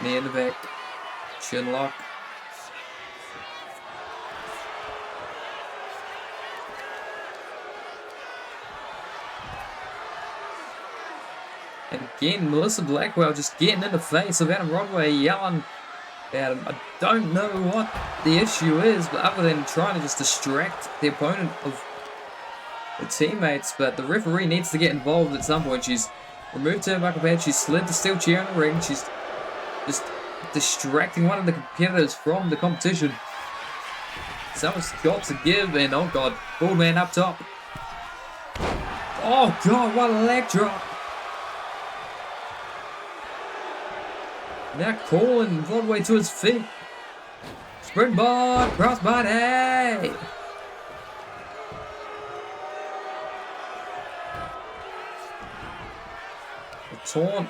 Knee in the back, chin lock. And again, Melissa Blackwell just getting in the face of Adam Broadway, yelling at him. I don't know what the issue is, but other than trying to just distract the opponent of the teammates, but the referee needs to get involved at some point. She's removed turnbuckle pad, she's slid the steel chair in the ring, she's just distracting one of the competitors from the competition. Someone's got to give, and oh god, bald man up top. Oh god, what a leg drop. Now calling Broadway to his feet. Springboard, crossbody. The taunt.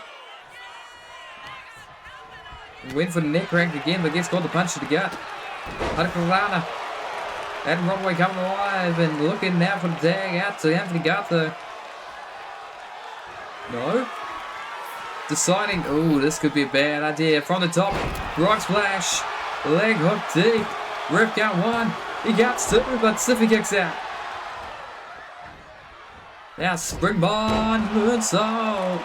Went for the neck crank again, but gets caught the punch to the gut. Hurricanrana. Adam Broadway coming alive and looking now for the tag out to Anthony Gartha. No. Deciding, oh, this could be a bad idea. From the top, rock splash. Leg hook deep. Rip count 1. He got 2, but Siffy kicks out. Now springboard moonsault.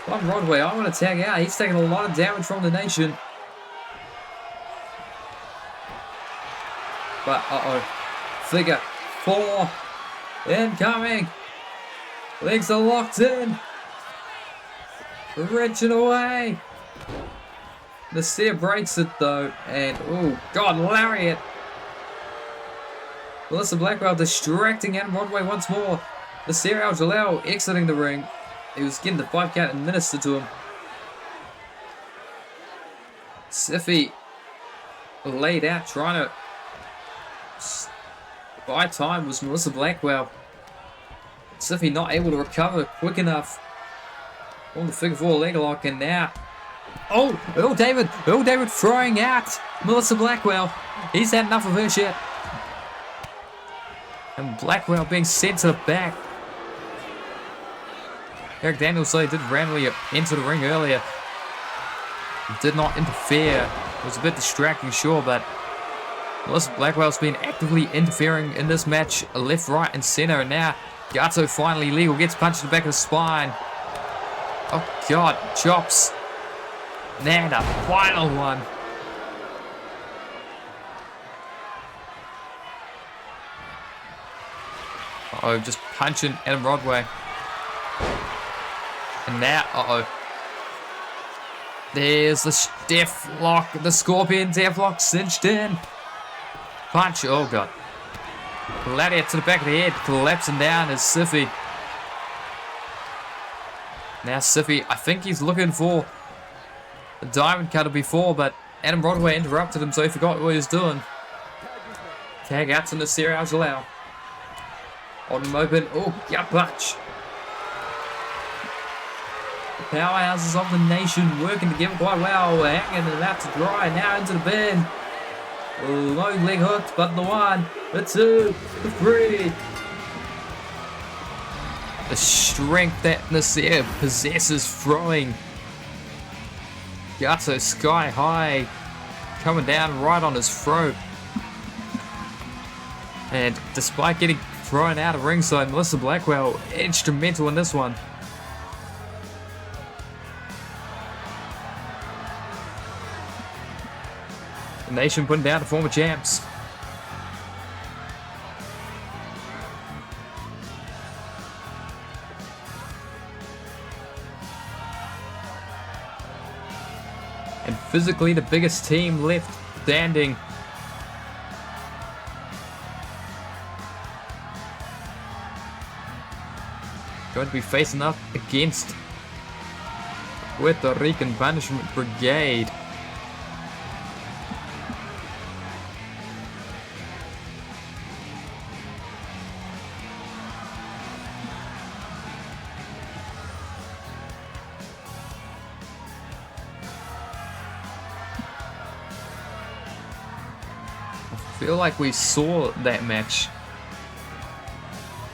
On Broadway, I want to tag out. He's taking a lot of damage from the nation. But, figure 4 incoming. Legs are locked in. Wrenching away. Nasir breaks it though. And, oh god, lariat. Melissa Blackwell distracting Adam Broadway once more. Nasir Al-Jalal exiting the ring. He was getting the 5 count administered to him. Siffy laid out trying to buy time was Melissa Blackwell. Siffy not able to recover quick enough on the figure 4 leg lock, and now Earl David throwing out Melissa Blackwell. He's had enough of her shit. And Blackwell being sent to the back. Eric Daniels did randomly enter the ring earlier. Did not interfere. It was a bit distracting, sure, but Melissa Blackwell's been actively interfering in this match, left, right, and center, and now Gato finally legal gets punched in the back of the spine. Oh god, chops. Now the final one. Uh-oh, just punching Adam Rodway. And now, uh-oh. There's the death lock, the scorpion death lock cinched in. Punch, oh god. Gladiator to the back of the head, collapsing down as Siffy. Now Siffy, I think he's looking for a diamond cutter before, but Adam Rodway interrupted him, so he forgot what he was doing. Tag out to Nasir Al-Jalal. On him open, oh, gut punch. The powerhouses of the nation working together quite well, hanging and out to dry, now into the bin. Low leg hooks, but the one, the two, the three. The strength that Nasir possesses throwing. Gato sky high, coming down right on his throat. And despite getting thrown out of ringside, Melissa Blackwell instrumental in this one. The nation putting down the former champs. And physically the biggest team left standing. Going to be facing up against Puerto Rican Punishment Brigade. I feel like we saw that match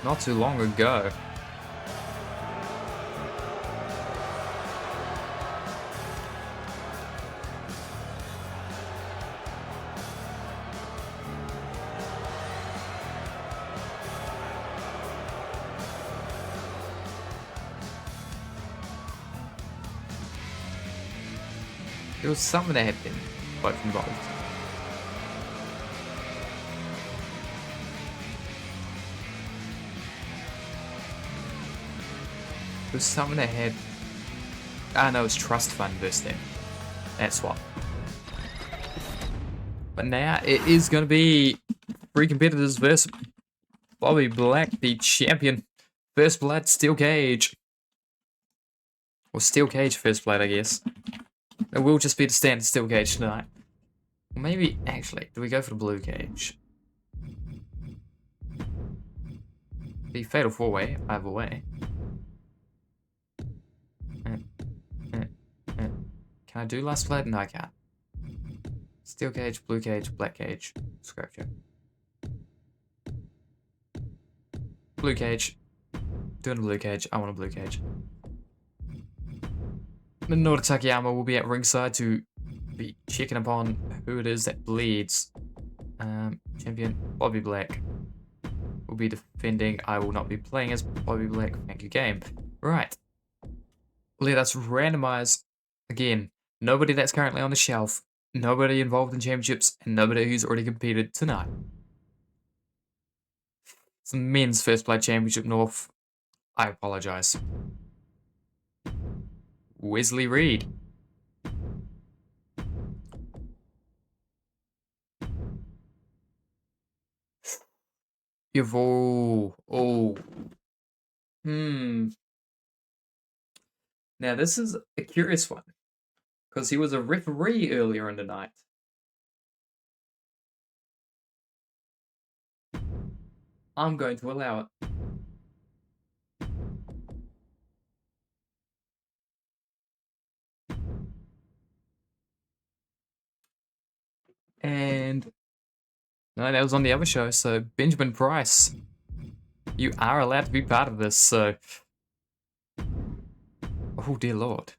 not too long ago. There was something that had been both involved. There was something that had... Ah no, it's Trust Fund versus them. That's what. But now it is going to be three competitors versus Bobby Black, the champion. First Blood, Steel Cage. Or Steel Cage First Blood, I guess. It will just be the standard Steel Cage tonight. Or maybe, actually, do we go for the Blue Cage? The Fatal 4-Way, either way. Can I do Last Blood? No, I can't. Steel Cage, Blue Cage, Black Cage, Scripture. Blue Cage. Doing a Blue Cage. I want a Blue Cage. Minoru Takayama will be at ringside to be checking upon who it is that bleeds. Champion Bobby Black will be defending. I will not be playing as Bobby Black. Thank you, game. Right. Let us randomize again. Nobody that's currently on the shelf, nobody involved in championships, and nobody who's already competed tonight. It's the men's First Blood Championship North. I apologize. Wesley Reed. Oh. Now this is a curious one. Because he was a referee earlier in the night. I'm going to allow it. And no, that was on the other show, so Benjamin Price, you are allowed to be part of this, so Oh dear lord.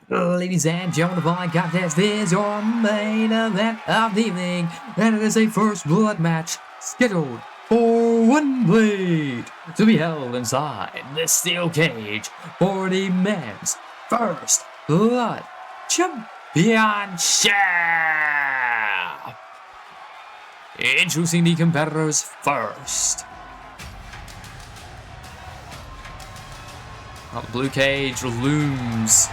Ladies and gentlemen, the following contest is your main event of the evening, and it is a first blood match scheduled for one blade to be held inside the steel cage for the men's first blood championship. Introducing the competitors first. The blue cage looms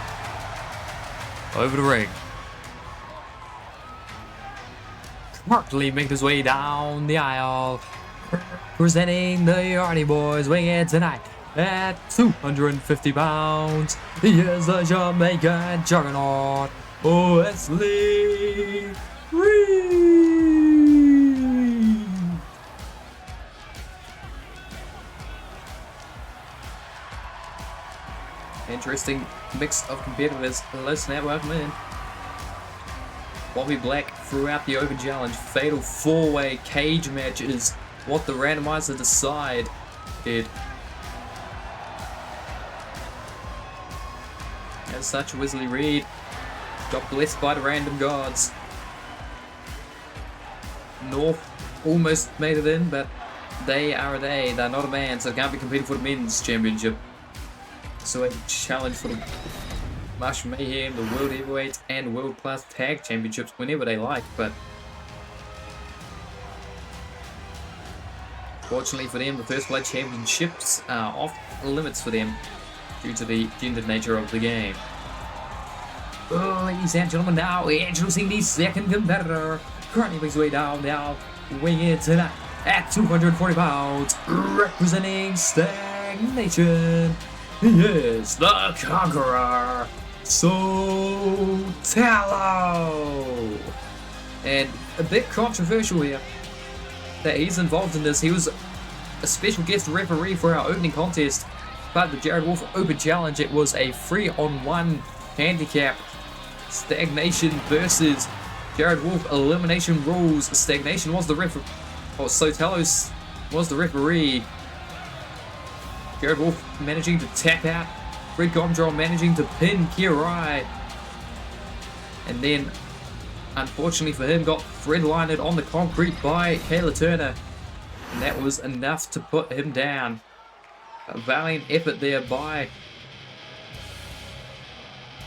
over the ring. Smartly making his way down the aisle, presenting the Hardy Boys, weighing in tonight at 250 pounds. He is the Jamaican juggernaut, Wesley Reed. Interesting mix of competitors. Let's now welcome in Bobby Black throughout the Open Challenge. Fatal 4-way cage match is what the randomizer decided. As such, Wesley Reed got blessed by the random gods. North almost made it in, but they're not a man, so can't be competing for the men's championship. So a challenge for the Martial Mayhem, the World Heavyweight and World Class Tag Championships whenever they like, but fortunately for them, the First Blood Championships are off limits for them due to the gendered nature of the game. Ladies and gentlemen, now introducing the second competitor, currently makes his way down now, weighing in tonight at 240 pounds, representing Stagnation. He is the Conqueror, Sotelo. And a bit controversial here that he's involved in this. He was a special guest referee for our opening contest, part of the Jared Wolf Open Challenge. It was a 3-on-1 handicap. Stagnation versus Jared Wolf elimination rules. Stagnation was the referee. Oh, Sotelo was the referee. Jared Wolf managing to tap out. Fred Gomdrol managing to pin Kirai. And then, unfortunately for him, got threadlined on the concrete by Kayla Turner. And that was enough to put him down. A valiant effort there by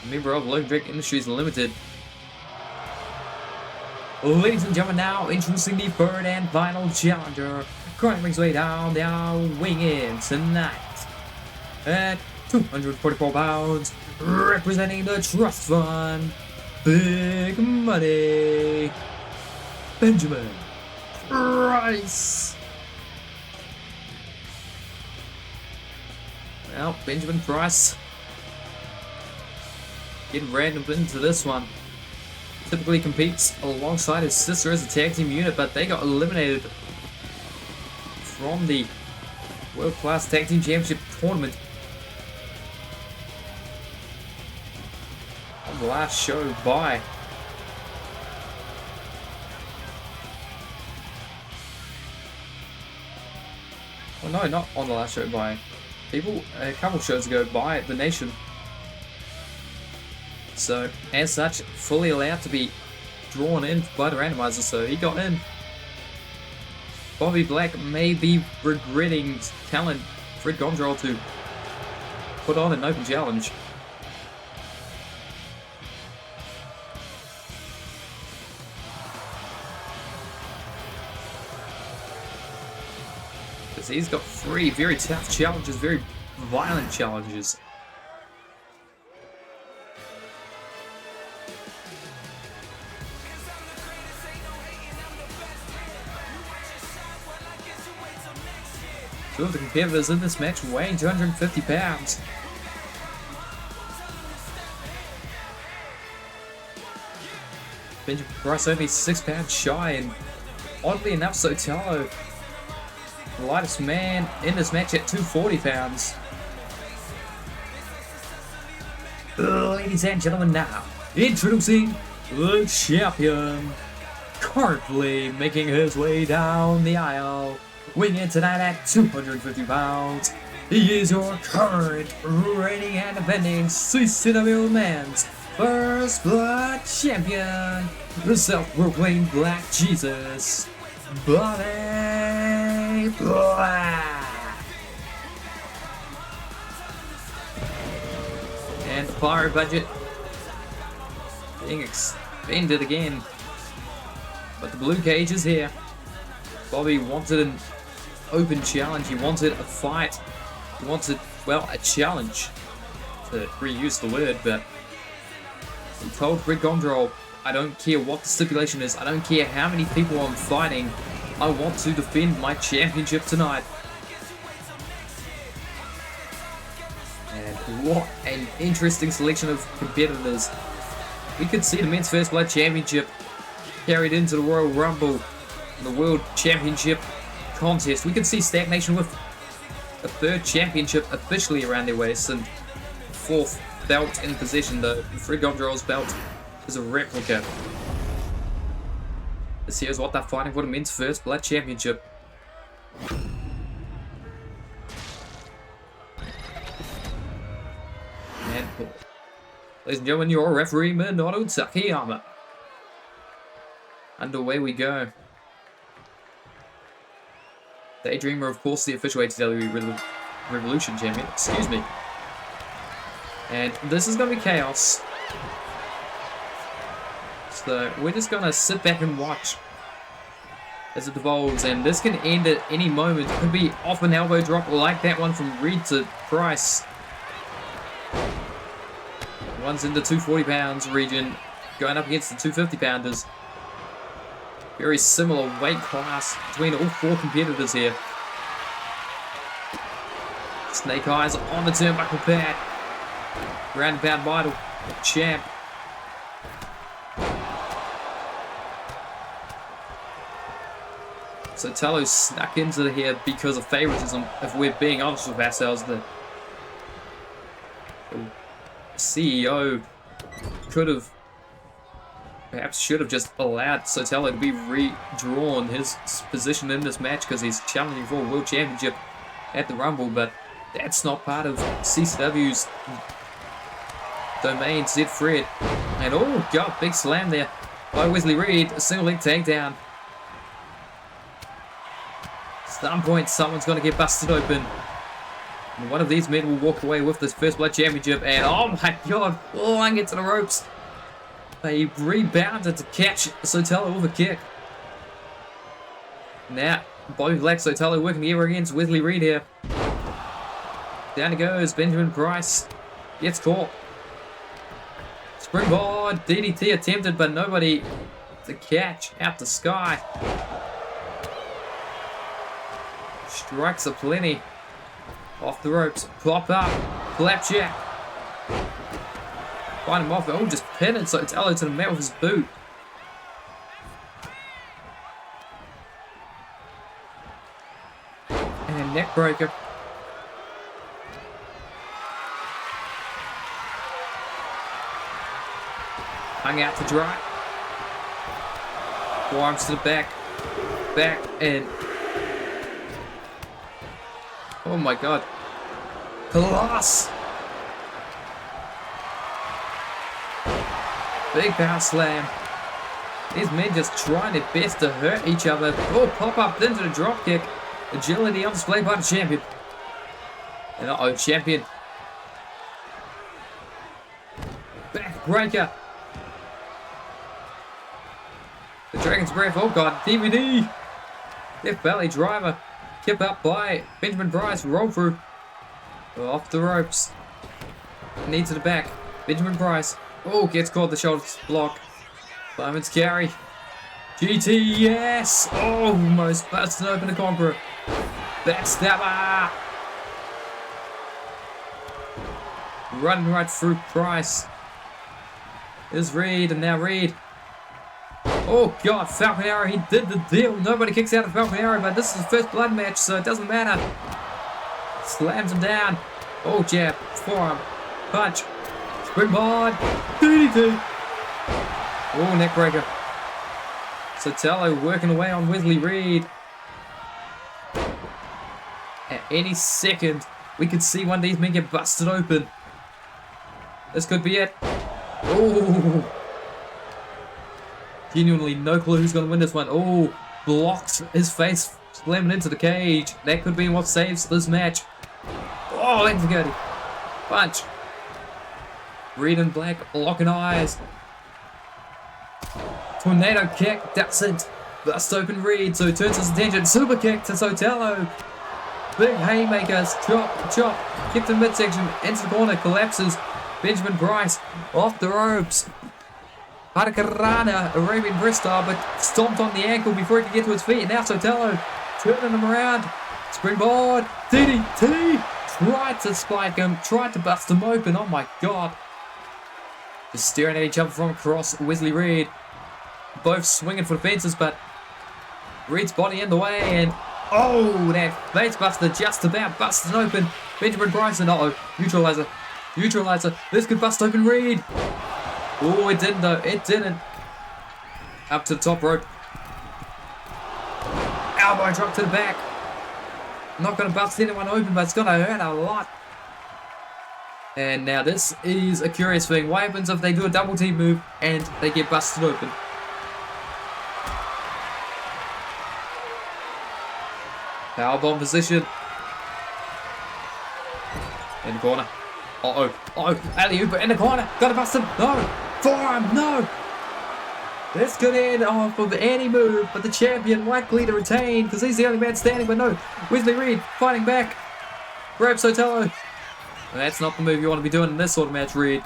a member of Lone Drink Industries Limited. Ladies and gentlemen, now introducing the third and final challenger. Currently makes his way down, weighing in tonight at 244 pounds, representing the Trust Fund, Big Money, Benjamin Price. Well, Benjamin Price getting randomed into this one. Typically competes alongside his sister as a tag team unit, but they got eliminated from the World Class Tag Team Championship tournament on the last show by well, no, not on the last show by people, a couple shows ago by The Nation. So, as such, fully allowed to be drawn in by the randomizer, so he got in. Bobby Black may be regretting telling Fred Gomdrol to put on an open challenge. Because he's got 3 very tough challenges, very violent challenges. Two of the competitors in this match weighing 250 pounds. Benjamin Price only 6 pounds shy, and oddly enough, Sotelo The lightest man in this match at 240 pounds. Ladies and gentlemen, now introducing the champion, currently making his way down the aisle, weighing in tonight at 250 pounds. He is your current reigning and defending CCW Men's First Blood Champion, the self-proclaimed Black Jesus, Bobby Black. And the fire budget being expanded again. But the blue cage is here. Bobby wanted an open challenge. He wanted a fight. He wanted, well, a challenge, to reuse the word, but he told Red Gondrol, I don't care what the stipulation is, I don't care how many people I'm fighting, I want to defend my championship tonight. And what an interesting selection of competitors. We could see the Men's First Blood Championship carried into the Royal Rumble, the World Championship contest. We could see Stagnation with a third championship officially around their waist and fourth belt in possession, though Fred Gondrol's belt is a replica. This here's what they're fighting for, the Men's First Blood Championship. And ladies and gentlemen, your referee Minoru Takayama. Underway we go. Daydreamer, of course, the official ATW Revolution champion. Excuse me. And this is going to be chaos. So we're just going to sit back and watch as it devolves. And this can end at any moment. It could be off an elbow drop like that one from Reed to Price. One's in the 240 pounds region, going up against the 250 pounders. Very similar weight class between all four competitors here. Snake Eyes on the turnbuckle pad. Roundabout Vital, champ. So Tello snuck into here because of favoritism, if we're being honest with ourselves. The CEO could have, perhaps should have just allowed Sotelo to be redrawn his position in this match because he's challenging for a world championship at the Rumble, but that's not part of CCW's domain, said Fred. And oh god, big slam there by Wesley Reed, a single leg takedown. At some point, someone's going to get busted open. And one of these men will walk away with this First Blood Championship, and oh my god, I get to the ropes. They rebounded to catch Sotelo with a kick. Now, Bobby Black, Sotelo working here against Wesley Reed here. Down he goes, Benjamin Price gets caught. Springboard, DDT attempted, but nobody to catch out the sky. Strikes aplenty. Off the ropes, pop up, flapjack. Find him off, just pin it, so Sotelo to the mat with his boot. And neck breaker. Hung out to dry. Forearms to the back, and oh my god. Colossal. Big power slam. These men just trying their best to hurt each other. Oh, pop up into the drop kick. Agility on display by the champion. And uh-oh, champion. Backbreaker. The Dragon's Breath. Oh god, DVD. Left belly driver. Kept up by Benjamin Price. Roll through. Off the ropes. Knee to the back. Benjamin Price. Oh, gets caught the shoulder block. Fireman's carry. GT, yes! Oh, almost busted open the Conqueror. Backstabber! Running right through Price. Here's Reed, and now Reed. Oh God, Falcon Arrow, he did the deal. Nobody kicks out of Falcon Arrow, but this is the first blood match, so it doesn't matter. Slams him down. Oh, jab, forearm, punch, springboard, DDT. Oh, neckbreaker. Sotelo working away on Wesley Reed. At any second, we could see one of these men get busted open. This could be it. Oh. Genuinely no clue who's going to win this one. Oh, blocks his face, slamming into the cage. That could be what saves this match. Oh, that's a goodie. Punch. Red and black, locking eyes. Tornado kick, doesn't bust open Reed, so he turns his attention. Super kick to Sotelo. Big haymakers, chop, chop. Kick to midsection, into the corner, collapses. Benjamin Price off the ropes. Hurricanrana, Arabian Breast Star, but stomped on the ankle before he could get to his feet. And now Sotelo turning him around. Springboard, DDT. Tried to spike him, tried to bust him open. Oh my God. Just staring at each other from across Wesley Reed. Both swinging for the fences, but Reed's body in the way. And oh, that face buster just about busted open. Benjamin Bryson, neutralizer. Neutralizer. This could bust open Reed. Oh, it didn't though. It didn't. Up to the top rope. Elbow drop to the back. Not going to bust anyone open, but it's going to hurt a lot. And now this is a curious thing. What happens if they do a double team move and they get busted open? Powerbomb position. In the corner. Uh-oh. Uh-oh. Alley-oop in the corner. Gotta bust him. No. Forearm. No. This could end off of any move, but the champion likely to retain because he's the only man standing. But no. Wesley Reed fighting back. Grabs Sotelo. That's not the move you want to be doing in this sort of match, Reed.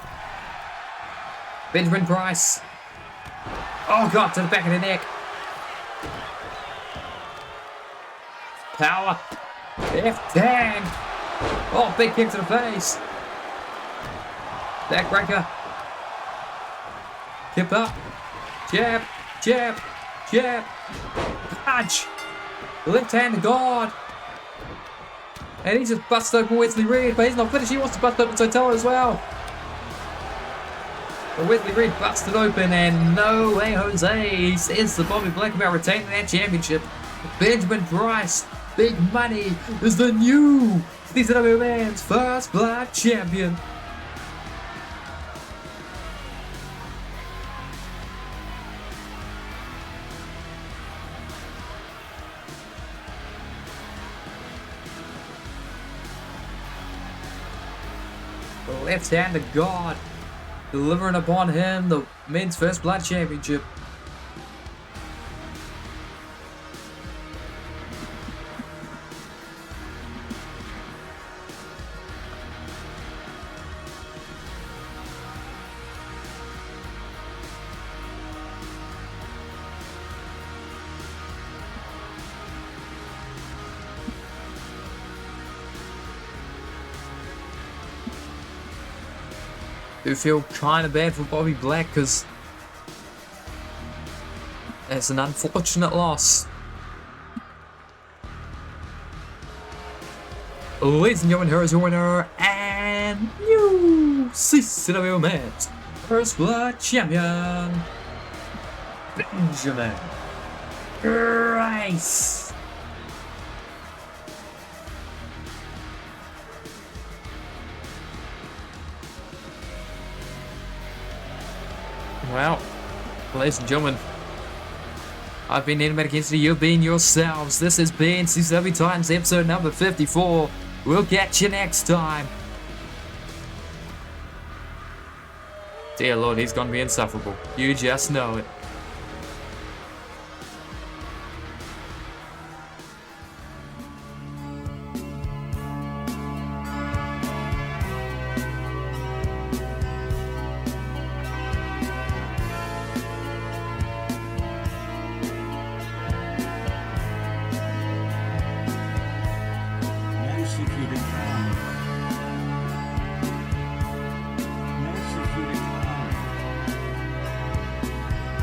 Benjamin Price. Oh, God. To the back of the neck. Power. F-tag. Oh, big kick to the face. Backbreaker. Hip up. Jab. Jab. Jab. Punch. Left hand to guard. And he just busted open Wesley Reed, but he's not finished. He wants to bust open Sotelo as well. But Wesley Reed busted open, and no way, Jose. He says to Bobby Black about retaining that championship. Benjamin Price, big money, is the new CCW Man's First Blood Champion. The left hand to God, delivering upon him the Men's First Blood Championship. Do feel kind of bad for Bobby Black because it's an unfortunate loss. Ladies and gentlemen, here is your winner and new CCW Men's First Blood Champion, Benjamin Price. Well, ladies and gentlemen, I've been Animated Against you've been yourselves. This has been CCW Titans episode number 54. We'll catch you next time. Dear Lord, he's gonna be insufferable. You just know it.